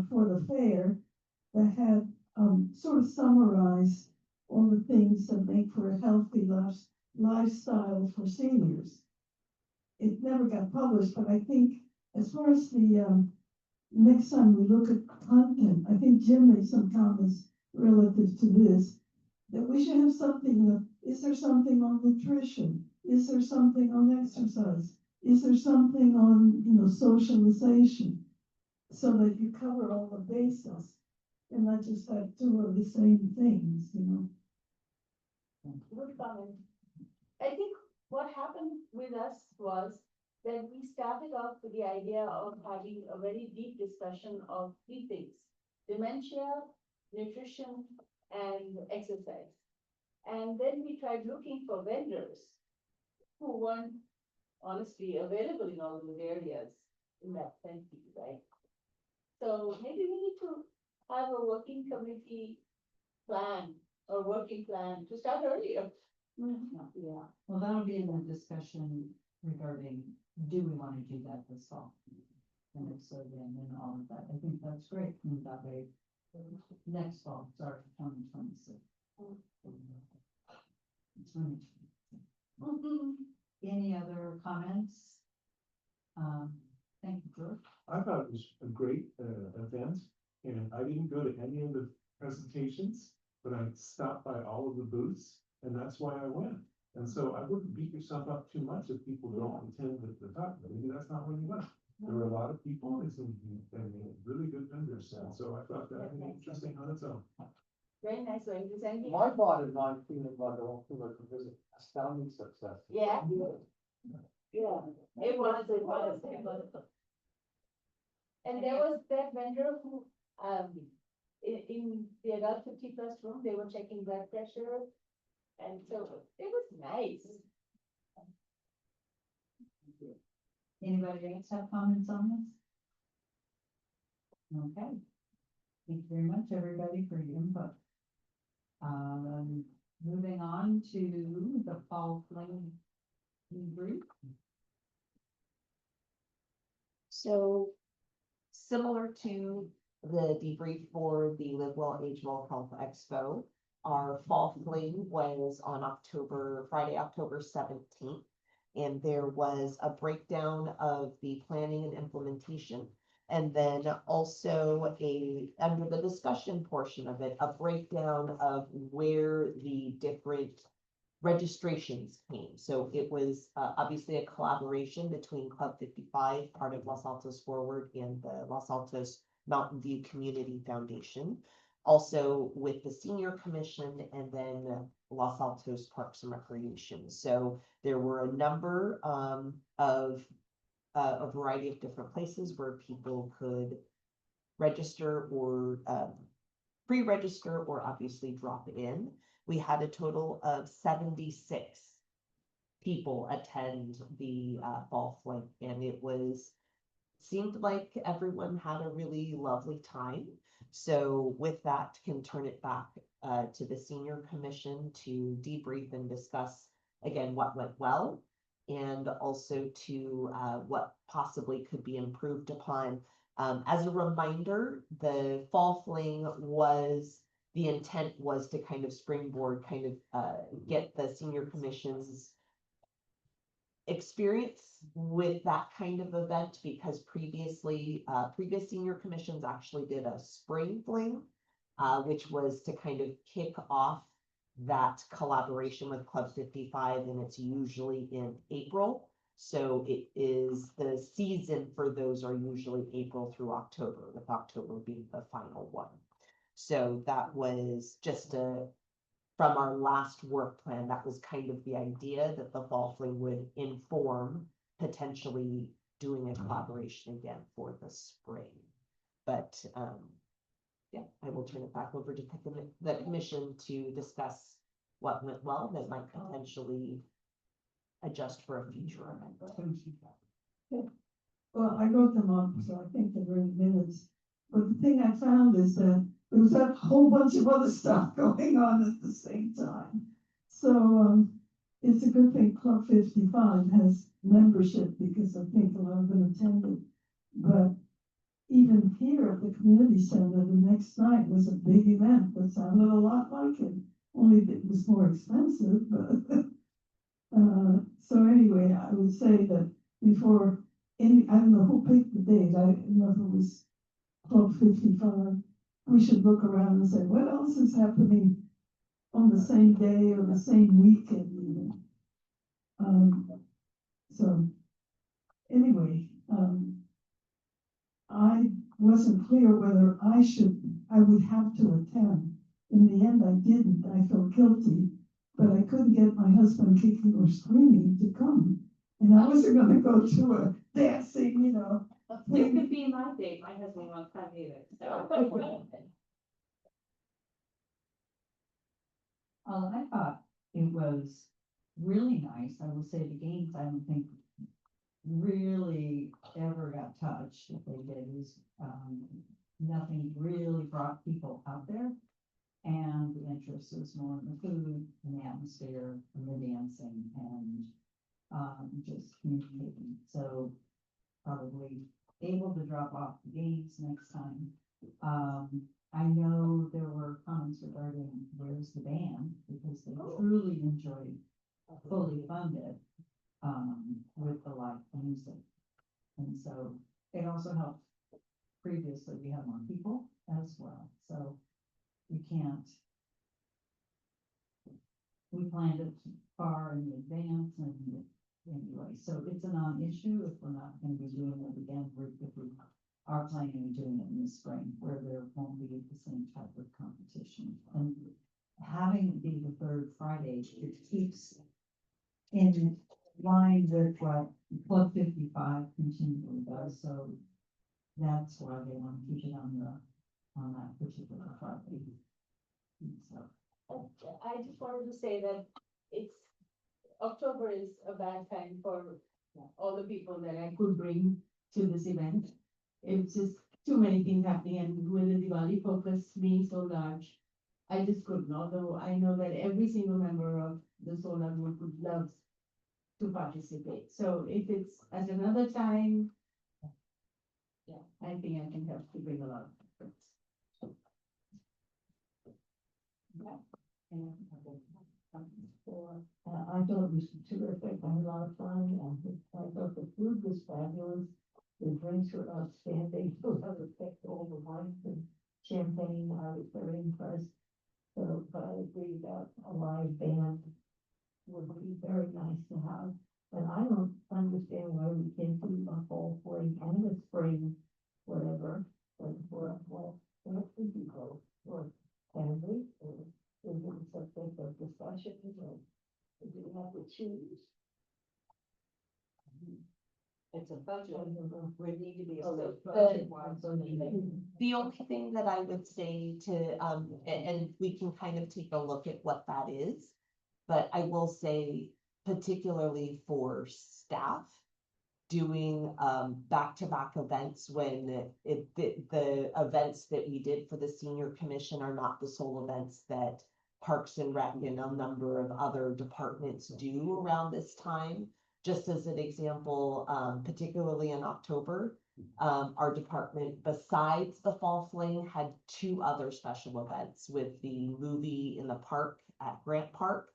Speaker 7: for the fair that had, sort of summarized all the things that make for a healthy lifestyle for seniors. It never got published, but I think as far as the, next time we look at content, I think Jim made some comments relative to this, that we should have something, is there something on nutrition? Is there something on exercise? Is there something on, socialization? So that you cover all the bases and not just have two of the same things,
Speaker 5: Good comment. I think what happened with us was that we started off with the idea of having a very deep discussion of three things: dementia, nutrition, and exercise. And then we tried looking for vendors who weren't honestly available in all those areas in that sense, right? So maybe we need to have a working committee plan or working plan to start earlier.
Speaker 3: Yeah, well, that'll be in the discussion regarding, do we wanna do that this fall? And if so, then, all of that, I think that's great, and that way, next fall, sorry, 2026. Any other comments? Thank you, George.
Speaker 8: I thought it was a great event, and I didn't go to any of the presentations, but I stopped by all of the booths, and that's why I went. And so I wouldn't beat yourself up too much if people don't attend the talk, maybe that's not what you want. There were a lot of people, and some, and really good vendors, and so I thought that was interesting on its own.
Speaker 5: Very nice, so if there's anything.
Speaker 4: My bottom line feeling about the whole thing was astounding success.
Speaker 5: Yeah. Yeah, it was. And there was that vendor who, in the adult 50+ room, they were checking blood pressure. And so it was nice.
Speaker 3: Anybody else have comments on this? Okay. Thank you very much, everybody, for your input. Moving on to the fall fling debrief.
Speaker 2: So similar to the debrief for the Live Well, Age Well Health Expo, our fall fling was on Friday, October 17th. And there was a breakdown of the planning and implementation. And then also under the discussion portion of it, a breakdown of where the different registrations came. So it was obviously a collaboration between Club 55, part of Los Altos Forward, and the Los Altos Mountain View Community Foundation. Also with the Senior Commission, and then Los Altos Parks and Recreation. So there were a number of a variety of different places where people could register or pre-register or obviously drop in. We had a total of 76 people attend the fall fling, and it seemed like everyone had a really lovely time. So with that, can turn it back to the Senior Commission to debrief and discuss again what went well, and also to what possibly could be improved upon. As a reminder, the fall fling the intent was to kind of springboard, get the Senior Commission's experience with that kind of event, because previous Senior Commissions actually did a spring fling, which was to kind of kick off that collaboration with Club 55, and it's usually in April. So the season for those are usually April through October, with October being the final one. So that was just from our last work plan, that was kind of the idea, that the fall fling would inform potentially doing a collaboration again for the spring. But yeah, I will turn it back over to the commission to discuss what went well that might potentially adjust for a future event.
Speaker 7: Well, I wrote them up, so I think they're in minutes. But the thing I found is that there was a whole bunch of other stuff going on at the same time. So it's a good thing Club 55 has membership, because I think a lot of them attended. But even here at the community center, the next night was a big event that sounded a lot like it, only it was more expensive. But so anyway, I would say that before I don't know who picked the date. I don't know if it was Club 55. We should look around and say, what else is happening on the same day or the same weekend even? So anyway, I wasn't clear whether I would have to attend. In the end, I didn't. I felt guilty, but I couldn't get my husband kicking or screaming to come. And I wasn't going to go to a dancing,
Speaker 1: You could be my date, my husband won't come either, so.
Speaker 3: I thought it was really nice. I will say the games, I don't think really ever got touched. If they did, it was, nothing really brought people out there. And the interest was more in the food and the atmosphere and the dancing and just communicating. So probably able to drop off the games next time. I know there were comments regarding where's the band, because they truly enjoyed fully funded with the live music. And so it also helped previously we had more people as well. So we planned it far in
Speaker 9: non-issue if we're not gonna be doing it again, if we are planning on doing it in the spring, where there won't be the same type of competition. And having it be the third Friday, it keeps in line with what Club 55 continually does, so that's why they want to keep it on that particular Friday. So,
Speaker 5: I just wanted to say that it's, October is a bad time for all the people that I
Speaker 6: Could bring to this event. It's just too many things happening and with the Diwali focus being so large. I just couldn't, although I know that every single member of the Solar Group would love to participate. So if it's at another time, yeah, I think I can help to bring a lot of friends.
Speaker 7: I thought it was terrific, I had a lot of fun, and I thought the food was fabulous. The drinks were outstanding, those other all the wines and champagne, I was very impressed. So, but I agree that a live band would be very nice to have. And I don't understand why we can't do a fall fling and a spring, whatever, like for, well, that could be both, or family, or is it a subject of discussion, or do you have to choose?
Speaker 3: It's a budget, we need to be.
Speaker 2: The only thing that I would say to, and we can kind of take a look at what that is. But I will say, particularly for staff, doing, back-to-back events when the events that we did for the senior commission are not the sole events that Parks and Rec and a number of other departments do around this time. Just as an example, particularly in October, our department, besides the Fall Fling, had 2 other special events with the movie in the park at Grant Park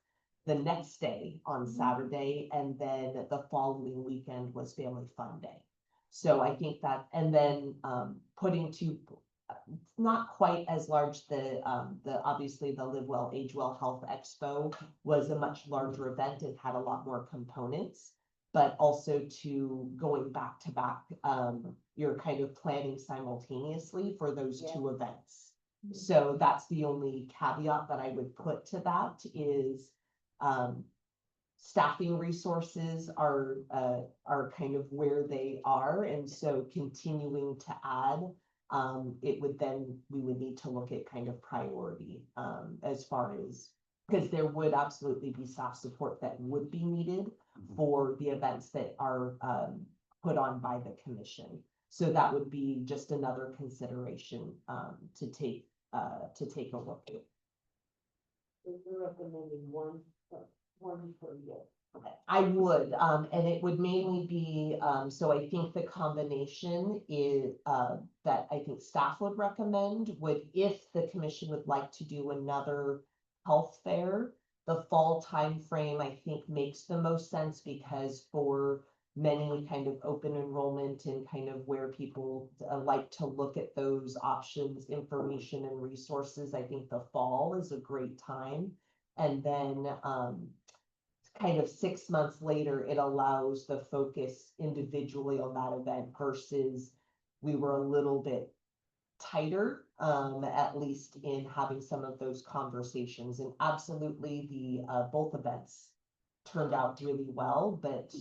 Speaker 2: the next day on Saturday, and then the following weekend was Family Fun Day. So I think that, and then putting not quite as large, the obviously the Live Well, Age Well Health Expo was a much larger event and had a lot more components. But also to going back to back, you're kind of planning simultaneously for those 2 events. So that's the only caveat that I would put to that is, staffing resources are kind of where they are, and so continuing to add, it would then, we would need to look at kind of priority, as far as, because there would absolutely be staff support that would be needed for the events that are, put on by the commission. So that would be just another consideration, to take a look at.
Speaker 5: We're recommending one per year.
Speaker 2: I would, and it would mainly be, so I think the combination is, that I think staff would recommend would, if the commission would like to do another health fair, the fall timeframe, I think, makes the most sense because for many kind of open enrollment and kind of where people like to look at those options, information and resources, I think the fall is a great time. And then, kind of 6 months later, it allows the focus individually on that event versus we were a little bit tighter, at least in having some of those conversations. And absolutely, the both events turned out really well, but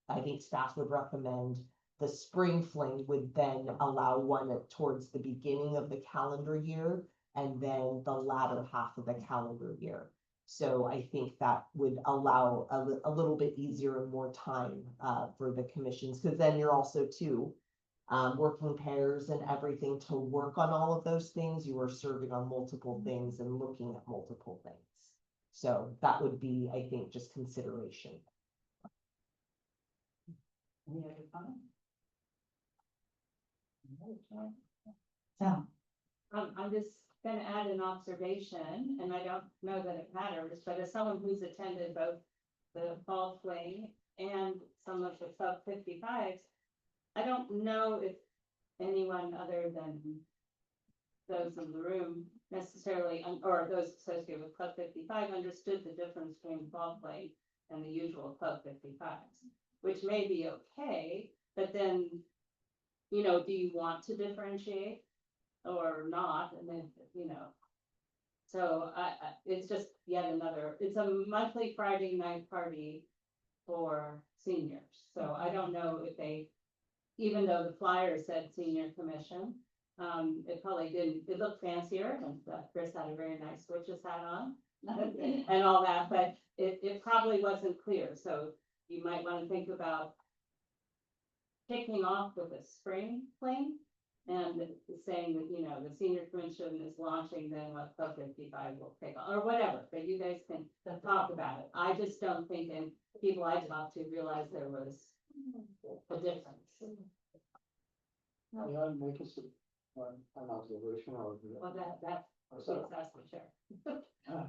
Speaker 2: I think staff would recommend the spring fling would then allow one towards the beginning of the calendar year and then the latter half of the calendar year. So I think that would allow a little bit easier and more time for the commissions, because then you're also too working pairs and everything to work on all of those things. You are serving on multiple things and looking at multiple things. So that would be, I think, just consideration.
Speaker 3: Any other comments?
Speaker 9: so,
Speaker 1: I'm just gonna add an observation, and I don't know that it matters, but as someone who's attended both the Fall Fling and some of the Club 55s, I don't know if anyone other than those in the room necessarily, or those associated with Club 55 understood the difference between Fall Fling and the usual Club 55s. which may be okay, but then, you know, do you want to differentiate or not? And then, you know. So it's just yet another, it's a monthly Friday night party for seniors. So I don't know if they, even though the flyer said senior commission, it probably didn't, it looked fancier and Chris had a very nice witch's hat on and all that, but it probably wasn't clear. So you might want to think about kicking off with a spring fling and saying that, you know, the senior commission is launching, then what Club 55 will pick on, or whatever, but you guys can talk about it. I just don't think, and people I talked to realized there was a difference.
Speaker 4: Yeah, make us an observation or.
Speaker 1: Well, that's the chair.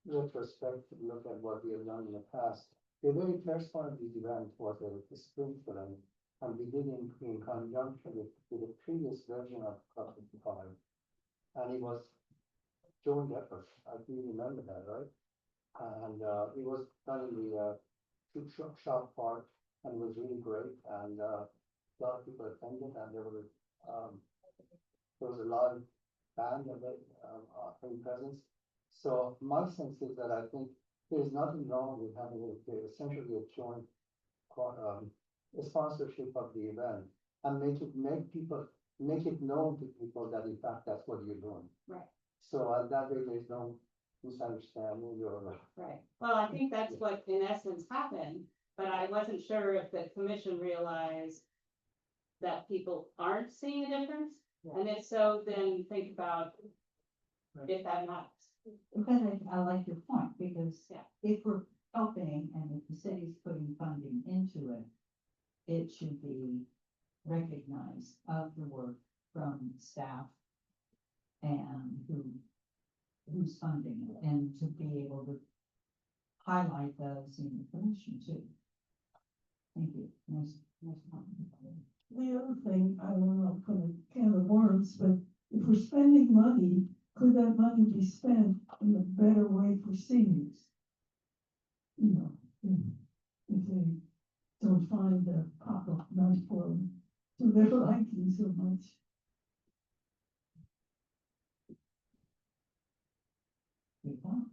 Speaker 4: Retrospect, look at what we have done in the past. The very first one of these events was the spring film, and we did in conjunction with the previous version of Club 55. And it was joint effort, I do remember that, right? And it was done in the food shop park, and it was really great, and a lot of people attended, and there was a lot of band of it, in presence. So my sense is that I think there's nothing wrong with having essentially a joint sponsorship of the event, and make it known to people that in fact that's what you're doing.
Speaker 1: Right.
Speaker 4: So that way there's no misunderstanding or.
Speaker 1: Right. Well, I think that's what in essence happened, but I wasn't sure if the commission realized that people aren't seeing a difference. And if so, then think about if that matters.
Speaker 9: But I like your point, because
Speaker 1: Yeah.
Speaker 9: if we're helping and if the city's putting funding into it, it should be recognized of the work from staff and who's funding it, and to be able to highlight those in the commission too. Thank you. Nice comment.
Speaker 7: The other thing, I don't know, put a can of worms, but if we're spending money, could that money be spent in a better way for seniors? You know, if they don't find the pop-up night for them to their liking so much.
Speaker 9: Good point.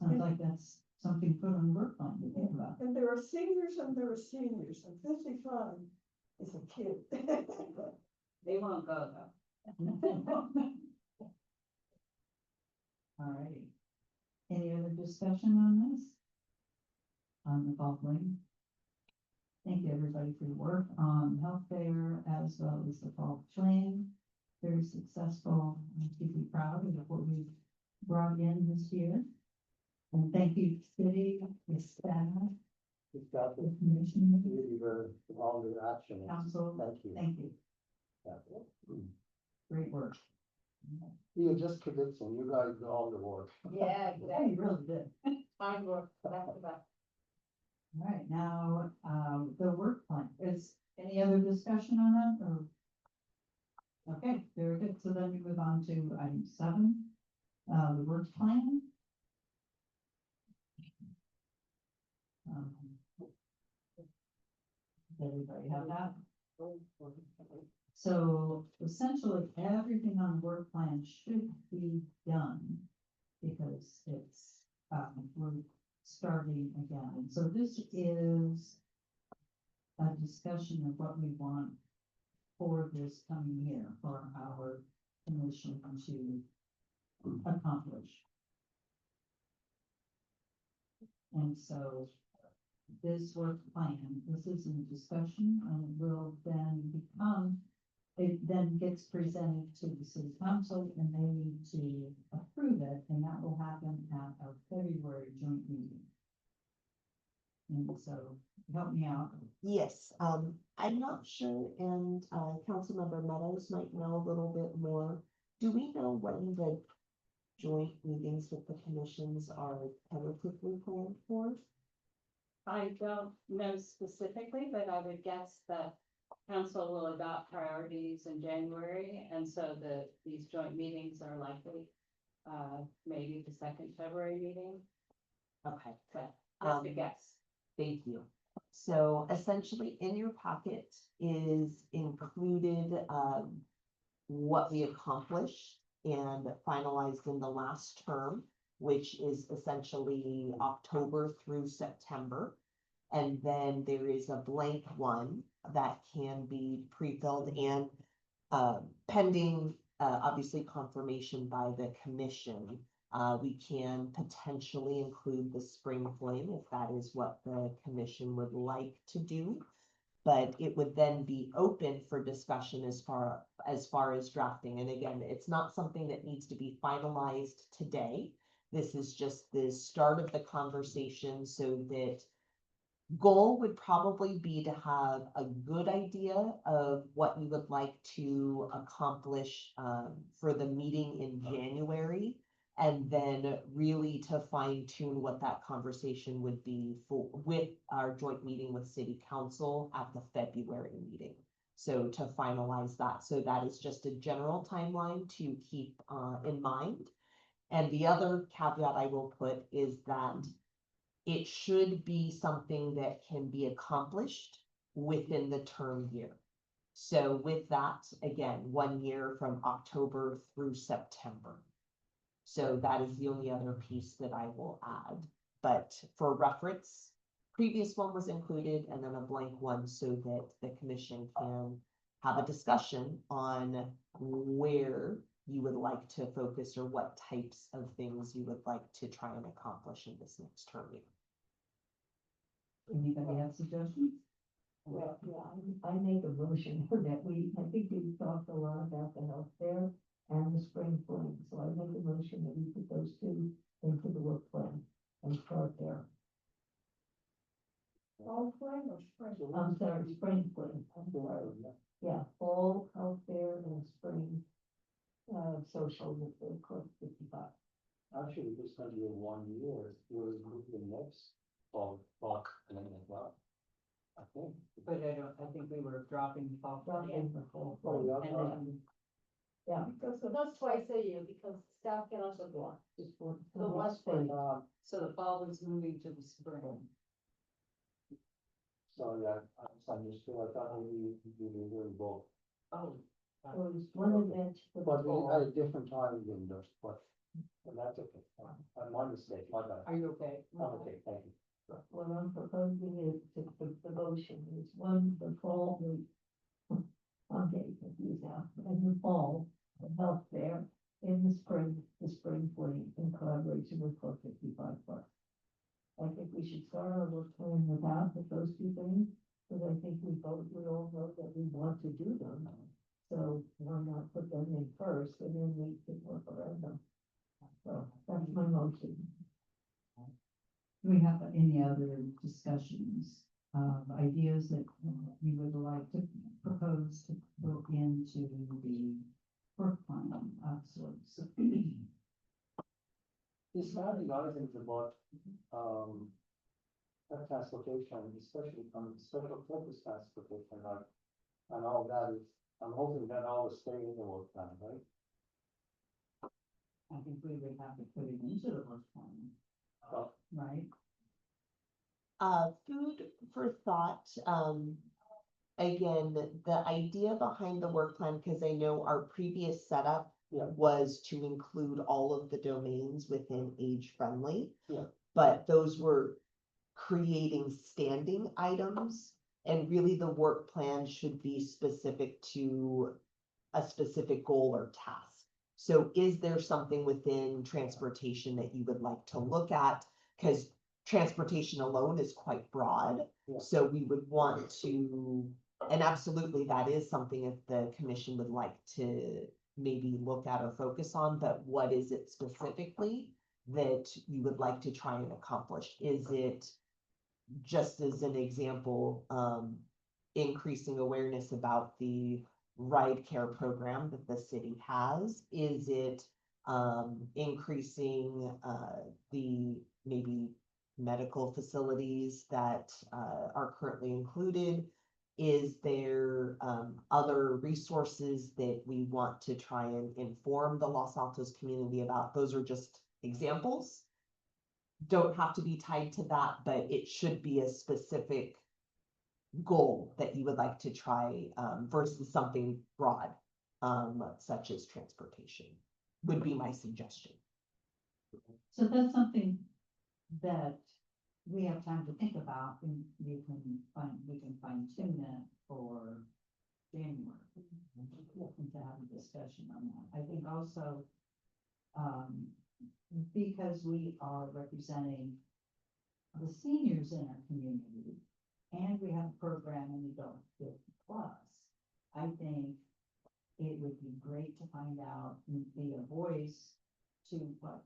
Speaker 9: Sounds like that's something put on the work plan to think about.
Speaker 7: And there are seniors and there are seniors, and 55 is a kid.
Speaker 1: They won't go though.
Speaker 9: All righty. Any other discussion on this? On the following? Thank you, everybody, for your work on health fair as well as the fall fling. Very successful. I'm deeply proud of what we've brought in this year. And thank you, city, the staff,
Speaker 4: It's got
Speaker 9: the
Speaker 4: the
Speaker 9: commission,
Speaker 4: really very, all the action.
Speaker 9: council.
Speaker 4: Thank you.
Speaker 9: Thank you.
Speaker 4: Yeah.
Speaker 9: Great work.
Speaker 4: You're just predicting, you guys do all the work.
Speaker 3: Yeah,
Speaker 9: Yeah, you really did.
Speaker 1: Hard work, back to back.
Speaker 9: All right, now, the work plan, is any other discussion on that, or? Okay, very good, so then we move on to item 7, the work plan. Does everybody have that? So essentially, everything on the work plan should be done, because it's, we're starting again. And so this is a discussion of what we want for this coming year, for our commission to accomplish. And so this work plan, this is in discussion, and it will then become, it then gets presented to the city council, and they need to approve it, and that will happen at our February joint meeting. And so, help me out.
Speaker 2: Yes, I'm not sure, and Councilmember Meadows might know a little bit more. Do we know when the joint meetings with the commissions are tentatively planned for?
Speaker 1: I don't know specifically, but I would guess that council will adopt priorities in January, and so these joint meetings are likely, maybe the second February meeting,
Speaker 2: Okay,
Speaker 1: but that's a
Speaker 2: Um,
Speaker 1: guess.
Speaker 2: thank you. So essentially in your packet is included, what we accomplished and finalized in the last term, which is essentially October through September. And then there is a blank one that can be pre-filled and pending, obviously confirmation by the commission. We can potentially include the spring fling if that is what the commission would like to do. But it would then be open for discussion as far as drafting. And again, it's not something that needs to be finalized today. This is just the start of the conversation so that goal would probably be to have a good idea of what you would like to accomplish for the meeting in January. And then really to fine tune what that conversation would be for, with our joint meeting with city council at the February meeting. So to finalize that, so that is just a general timeline to keep in mind. And the other caveat I will put is that it should be something that can be accomplished within the term year. So with that, again, 1 year from October through September. So that is the only other piece that I will add. But for reference, previous one was included and then a blank one so that the commission can have a discussion on where you would like to focus or what types of things you would like to try and accomplish in this next term year.
Speaker 9: Anybody have suggestions?
Speaker 7: Well, yeah, I make a motion that I think we've talked a lot about the health fair and the spring fling, so I make a motion that we put those two into the work plan and start there.
Speaker 3: Fall fling or spring?
Speaker 7: I'm sorry, spring fling, I'm sorry. Yeah, fall, health fair and spring, social with the Club 55.
Speaker 4: Actually, this is gonna be a 1 year, we'll move the next fall, and then well. I think.
Speaker 9: But I think we were dropping fall.
Speaker 7: Dropping the fall.
Speaker 4: Oh, yeah,
Speaker 9: And then
Speaker 7: Yeah.
Speaker 5: So that's twice a year because staff can also go on.
Speaker 7: Just for.
Speaker 5: The one spring.
Speaker 9: So the fall was moving to the spring.
Speaker 4: So, yeah, I'm understood, I thought maybe we were doing both.
Speaker 9: Oh.
Speaker 7: So it's one event for the
Speaker 4: But
Speaker 7: fall.
Speaker 4: at a different time windows, but that's okay, my mistake, my bad.
Speaker 9: Are you okay?
Speaker 4: Okay, thank you.
Speaker 7: What I'm proposing is the motion is one, the fall, I'm getting confused now, and the fall, the health fair, in the spring fling, in collaboration with Club 55 Park. I think we should start our work plan without those two things, because I think we all know that we want to do them. So why not put them in first, and then we can work around them. So that's my motion.
Speaker 9: Do we have any other discussions, ideas that you would like to propose to put into the work plan of sorts?
Speaker 4: It's not the other things about, transportation, especially special purpose transportation, like, and all that is, I'm hoping that all will stay in the work plan, right?
Speaker 9: I think we would have to put it into the work plan,
Speaker 4: Oh.
Speaker 9: right?
Speaker 2: Food for thought, again, the idea behind the work plan, because I know our previous setup
Speaker 4: Yeah.
Speaker 2: was to include all of the domains within age friendly.
Speaker 4: Yeah.
Speaker 2: But those were creating standing items, and really the work plan should be specific to a specific goal or task. So is there something within transportation that you would like to look at? Because transportation alone is quite broad.
Speaker 4: Yeah.
Speaker 2: So we would want to, and absolutely that is something that the commission would like to maybe look at or focus on, but what is it specifically that you would like to try and accomplish? Is it, just as an example, increasing awareness about the ride care program that the city has? Is it increasing the maybe medical facilities that are currently included? Is there other resources that we want to try and inform the Los Altos community about? Those are just examples. Don't have to be tied to that, but it should be a specific goal that you would like to try, versus something broad, such as transportation, would be my suggestion.
Speaker 9: So that's something that we have time to think about, and we can fine tune that for January. And to have a discussion on that. I think also, because we are representing the seniors in our community, and we have a program in Adult 50 Plus, I think it would be great to find out and be a voice to what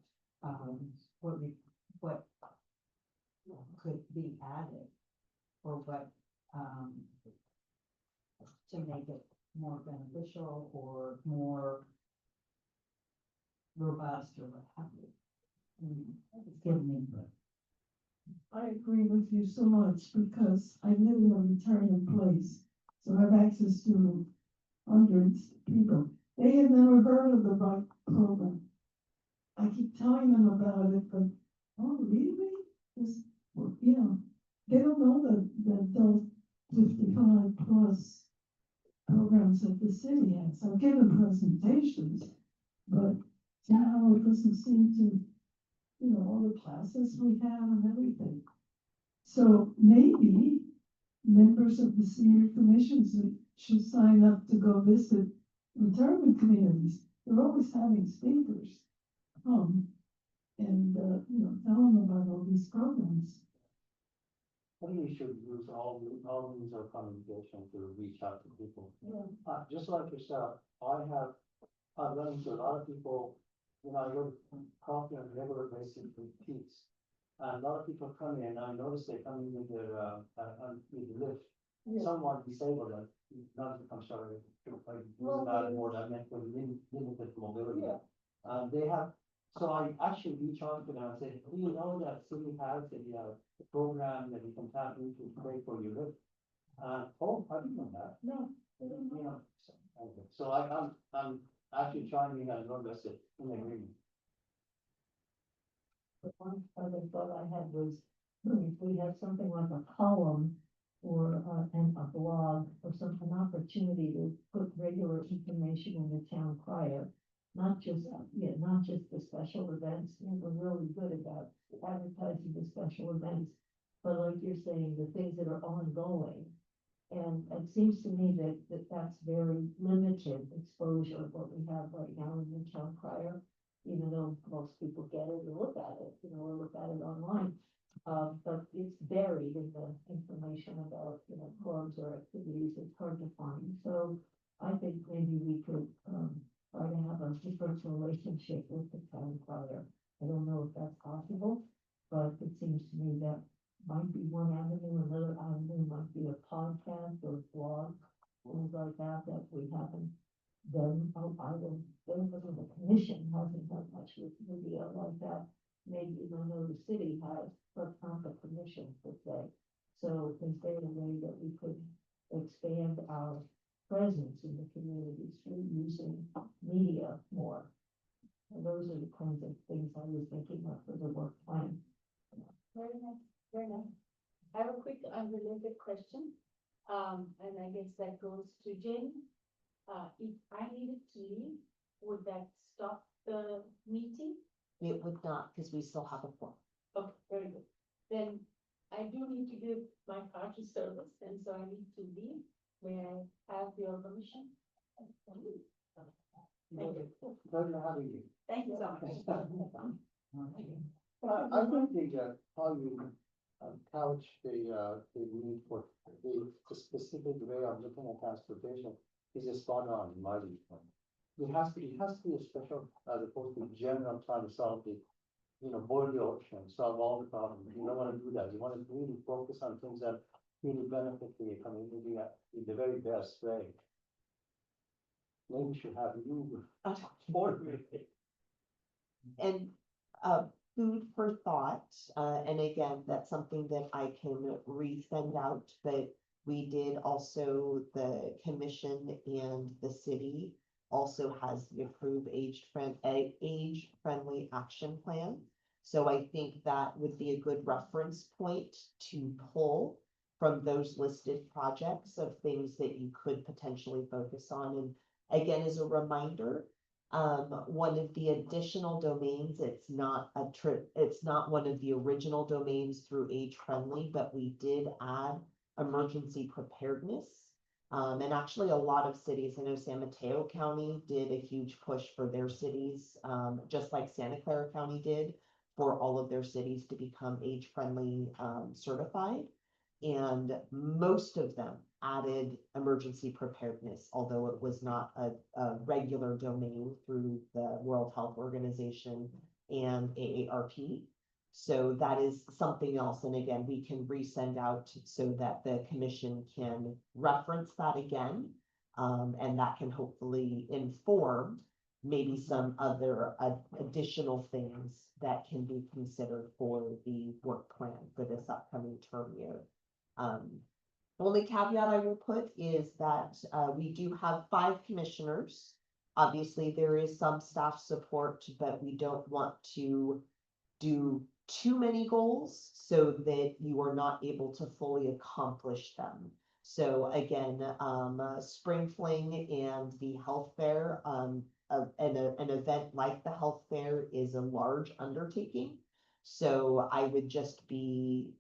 Speaker 9: could be added, or what, to make it more beneficial or more robust or what have you. Give me.
Speaker 7: I agree with you so much because I live in a retirement place, so I have access to hundreds of people. They have never heard of the bike program. I keep telling them about it, but, oh, really? This, well, you know, they don't know the adult 55 plus programs that the city has. I've given presentations, but now it doesn't seem to, you know, all the classes we have and everything. So maybe members of the senior commissions should sign up to go visit retirement communities. They're always having speakers. And, you know, tell them about all these programs.
Speaker 4: I think we should use all means of communication to reach out to people.
Speaker 7: Yeah.
Speaker 4: Just like yourself, I've run into a lot of people, you know, I go to coffee on a regular basis with kids. And a lot of people come in, I notice they come in with their, with the lift.
Speaker 7: Yeah.
Speaker 4: Someone disabled, I'm sorry, wasn't that word, I meant with limited mobility.
Speaker 7: Yeah.
Speaker 4: They have, so I actually reach out to them and say, do you know that city has a program that you can tap into to pay for your lift? Oh, I didn't know that.
Speaker 7: No.
Speaker 4: You know, so I'm actually trying to get more invested in agreement.
Speaker 10: The one other thought I had was, if we have something like a column or a blog or an opportunity to put regular information in the town crier, not just the special events, we're really good about advertising the special events, but like you're saying, the things that are ongoing. And it seems to me that's very limited exposure of what we have right now in the town crier, even though most people get it or look at it, or look at it online. But it's buried in the information about, clubs or activities, it's hard to find. So I think maybe we could, try to have a different relationship with the town crier. I don't know if that's possible, but it seems to me that might be one avenue. Another avenue might be a podcast or blog, things like that we haven't done. The commission hasn't done much with video like that. Maybe I know the city has, but not the commission per se. So is there a way that we could expand our presence in the community through using media more? And those are the kinds of things I was thinking of for the work plan.
Speaker 5: Very nice, very nice. I have a quick unrelated question. And I guess that goes to Jen. If I needed to leave, would that stop the meeting?
Speaker 2: It would not, because we still have a form.
Speaker 5: Okay, very good. Then I do need to give my car to service, and so I need to leave. May I have your permission? Thank you.
Speaker 4: Pleasure having you.
Speaker 5: Thank you so much.
Speaker 4: I think how you couch the need for the specific way of looking at transportation is a spot on in my viewpoint. It has to be a special, as opposed to general trying to solve the, boil the ocean, solve all the problems. You don't want to do that. You want to really focus on things that really benefit the community in the very best way. Maybe we should have you board with it.
Speaker 2: And food for thought, and again, that's something that I can resend out, but we did also, the commission and the city also has the approved age-friendly action plan. So I think that would be a good reference point to pull from those listed projects of things that you could potentially focus on. And again, as a reminder, one of the additional domains, it's not one of the original domains through Age Friendly, but we did add emergency preparedness. And actually a lot of cities, I know San Mateo County did a huge push for their cities, just like Santa Clara County did for all of their cities to become Age Friendly, certified. And most of them added emergency preparedness, although it was not a regular domain through the World Health Organization and AARP. So that is something else. And again, we can resend out so that the commission can reference that again. And that can hopefully inform maybe some other additional things that can be considered for the work plan for this upcoming term year. Only caveat I will put is that we do have 5 commissioners. Obviously, there is some staff support, but we don't want to do too many goals so that you are not able to fully accomplish them. So again, Spring Fling and the health fair, an event like the health fair is a large undertaking. So I would just be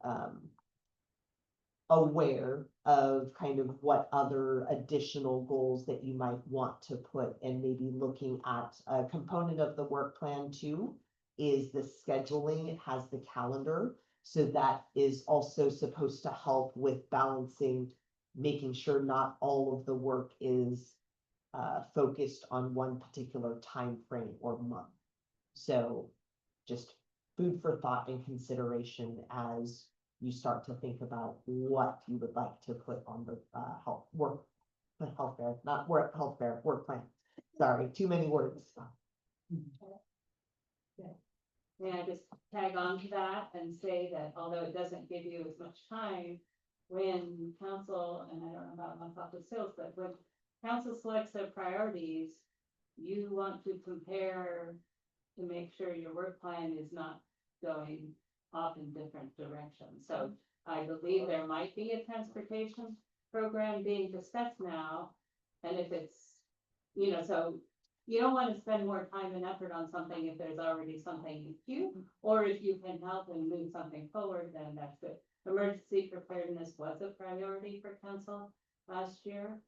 Speaker 2: aware of kind of what other additional goals that you might want to put, and maybe looking at a component of the work plan too is the scheduling. It has the calendar. So that is also supposed to help with balancing, making sure not all of the work is focused on one particular time frame or month. So just food for thought and consideration as you start to think about what you would like to put on the work plan. Sorry, too many words.
Speaker 1: May I just tag on to that and say that although it doesn't give you as much time, when council, and I don't know about myself with sales, but when council selects their priorities, you want to compare to make sure your work plan is not going off in different directions. So I believe there might be a transportation program being discussed now. And if it's, so you don't want to spend more time and effort on something if there's already something in queue, or if you can help and move something forward, then that's good. Emergency preparedness was a priority for council last year.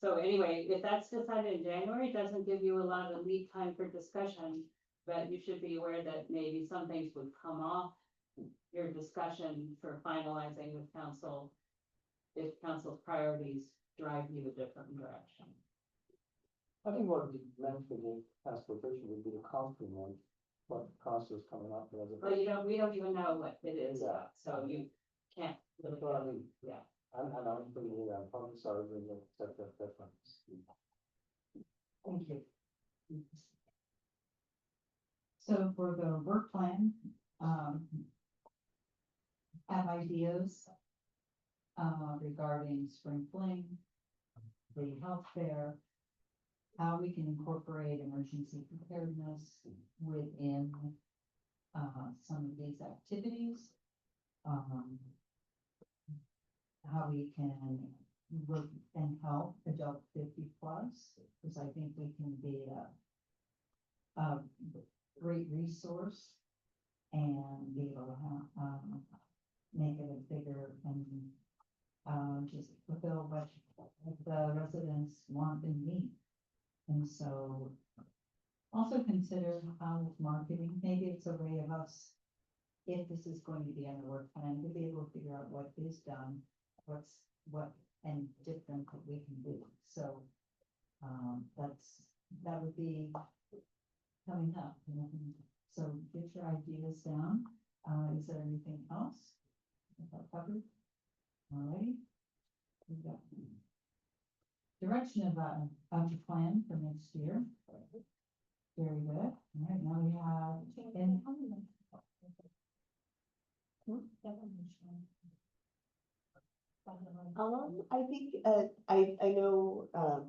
Speaker 1: So anyway, if that's decided in January, it doesn't give you a lot of lead time for discussion, but you should be aware that maybe some things would come off your discussion for finalizing with council if council's priorities drive you a different direction.
Speaker 4: I think what we meant for the transportation would be the complement, what cost is coming up.
Speaker 1: But we don't even know what it is,
Speaker 4: Yeah.
Speaker 1: so you can't.
Speaker 4: That's what I mean.
Speaker 1: Yeah.
Speaker 4: I'm thinking, probably sorry, we set that difference.
Speaker 9: Thank you. So for the work plan, have ideas regarding Spring Fling, the health fair, how we can incorporate emergency preparedness within some of these activities. How we can work and help adult 50 plus, because I think we can be a great resource and be able to make it a bigger and just fulfill what the residents want and need. And so also consider how marketing, maybe it's a way of us, if this is going to be on the work plan, to be able to figure out what is done, what and different that we can do. So that would be coming up. So get your ideas down. Is there anything else? Is that covered? All right. We've got direction of the plan for next year. Very good. All right, now we have
Speaker 2: I think, I know,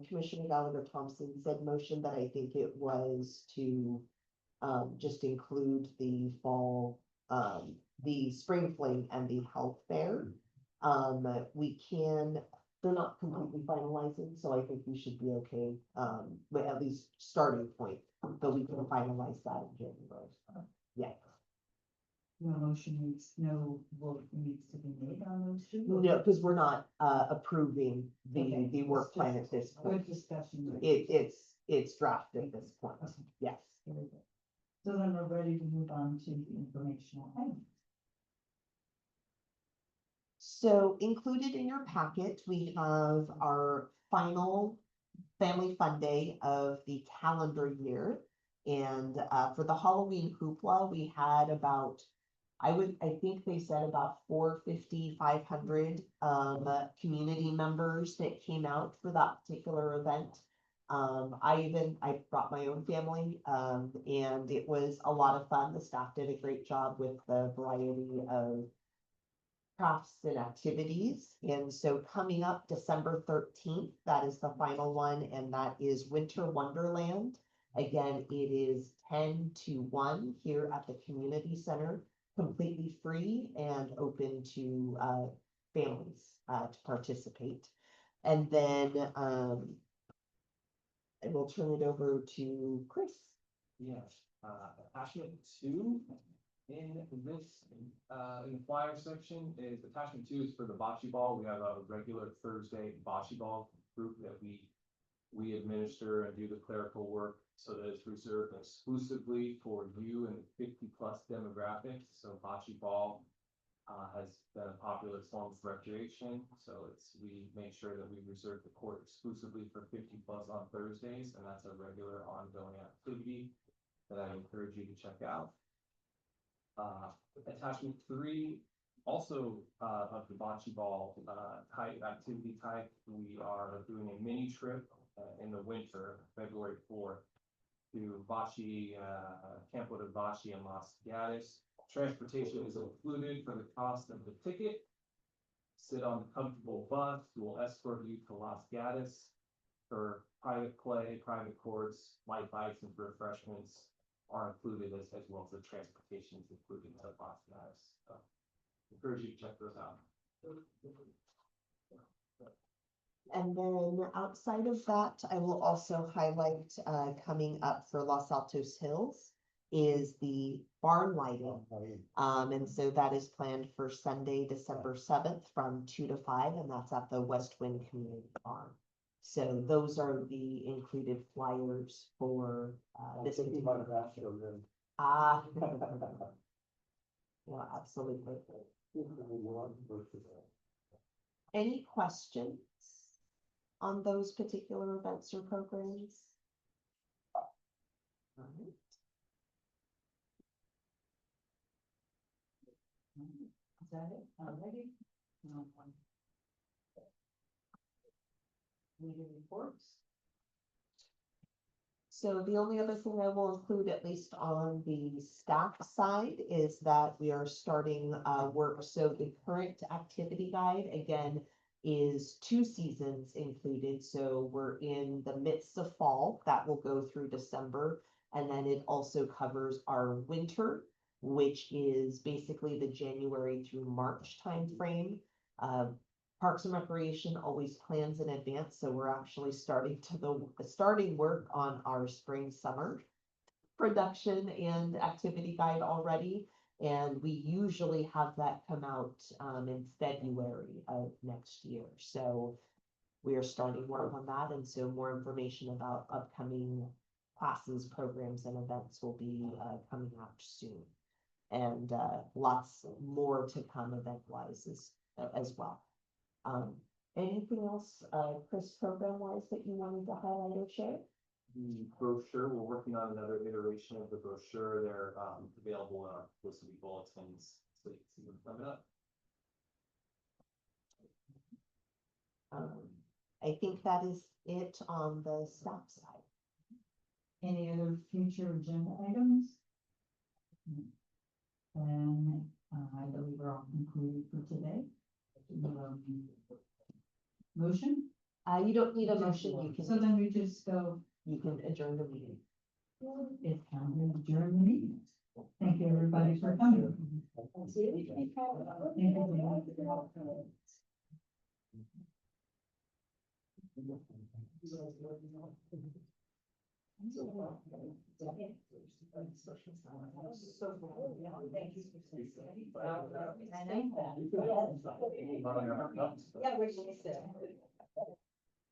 Speaker 2: Commissioner Gallagher Thompson said motion, but I think it was to, just include the fall, the spring fling and the health fair. They're not completely finalizing, so I think we should be okay, but at least starting point, but we can finalize that in January. Yeah,
Speaker 9: No motion needs, no vote needs to be made on those two?
Speaker 2: no, because we're not, approving
Speaker 9: Okay,
Speaker 2: the work
Speaker 9: it's
Speaker 2: plan
Speaker 9: just
Speaker 2: at this point.
Speaker 9: Good discussion. right?
Speaker 2: It's drafted at this point, yes.
Speaker 9: Very good. So then we're ready to move on to the informational items.
Speaker 2: So included in your packet, we have our final Family Fun Day of the calendar year. And for the Halloween hoopla, we had about, I think they said about 450, 500 community members that came out for that particular event. I brought my own family, and it was a lot of fun. The staff did a great job with the variety of crafts and activities. And so coming up December 13th, that is the final one, and that is Winter Wonderland. Again, it is 10 to 1 here at the community center, completely free and open to families to participate. And then I will turn it over to Chris.
Speaker 11: Yes, attachment 2 in this, in the flyer section is attachment 2 is for the bocce ball. We have a regular Thursday bocce ball group that we administer and do the clerical work so that it's reserved exclusively for you and 50+ demographics. So bocce ball has been a popular form of recreation. So we make sure that we reserve the court exclusively for 50+ on Thursdays, and that's a regular ongoing activity that I encourage you to check out. Attachment 3, also of the bocce ball type activity type, we are doing a mini trip in the winter, February 4th, to Bocce, Campo de Bocce in Las Gatos. Transportation is included for the cost of the ticket. Sit on the comfortable bus, we'll escort you to Las Gatos for private play, private courts, light bites and refreshments are included as well as the transportation is included to Las Gatos. So, encourage you to check those out.
Speaker 2: And then outside of that, I will also highlight coming up for Los Altos Hills is the barn lighting. And so that is planned for Sunday, December 7th from 2 to 5, and that's at the West Wind Community Farm. So those are the included flyers for this. Ah. Yeah, absolutely. Any questions on those particular events or programs? All right.
Speaker 9: Is that it? Already? No. Meeting reports?
Speaker 2: So the only other thing I will include, at least on the staff side, is that we are starting work. So the current activity guide, again, is 2 seasons included. So we're in the midst of fall, that will go through December. And then it also covers our winter, which is basically the January through March timeframe. Parks and Recreation always plans in advance, so we're actually starting work on our spring summer production and activity guide already. And we usually have that come out in February of next year. So we are starting work on that, and so more information about upcoming classes, programs, and events will be coming out soon. And lots more to come event-wise as well. Anything else, Chris, program-wise that you wanted to highlight or share?
Speaker 11: The brochure, we're working on another iteration of the brochure. They're available in our publicity bulletins, so you can see them coming up.
Speaker 2: I think that is it on the staff side.
Speaker 9: Any other future agenda items? And I believe we're all concluded for today. Motion?
Speaker 2: You don't need a motion,
Speaker 9: So then we just go,
Speaker 2: you can adjourn the meeting.
Speaker 9: it's time to adjourn the meeting. Thank you, everybody, for coming.
Speaker 3: Yeah, we're gonna say.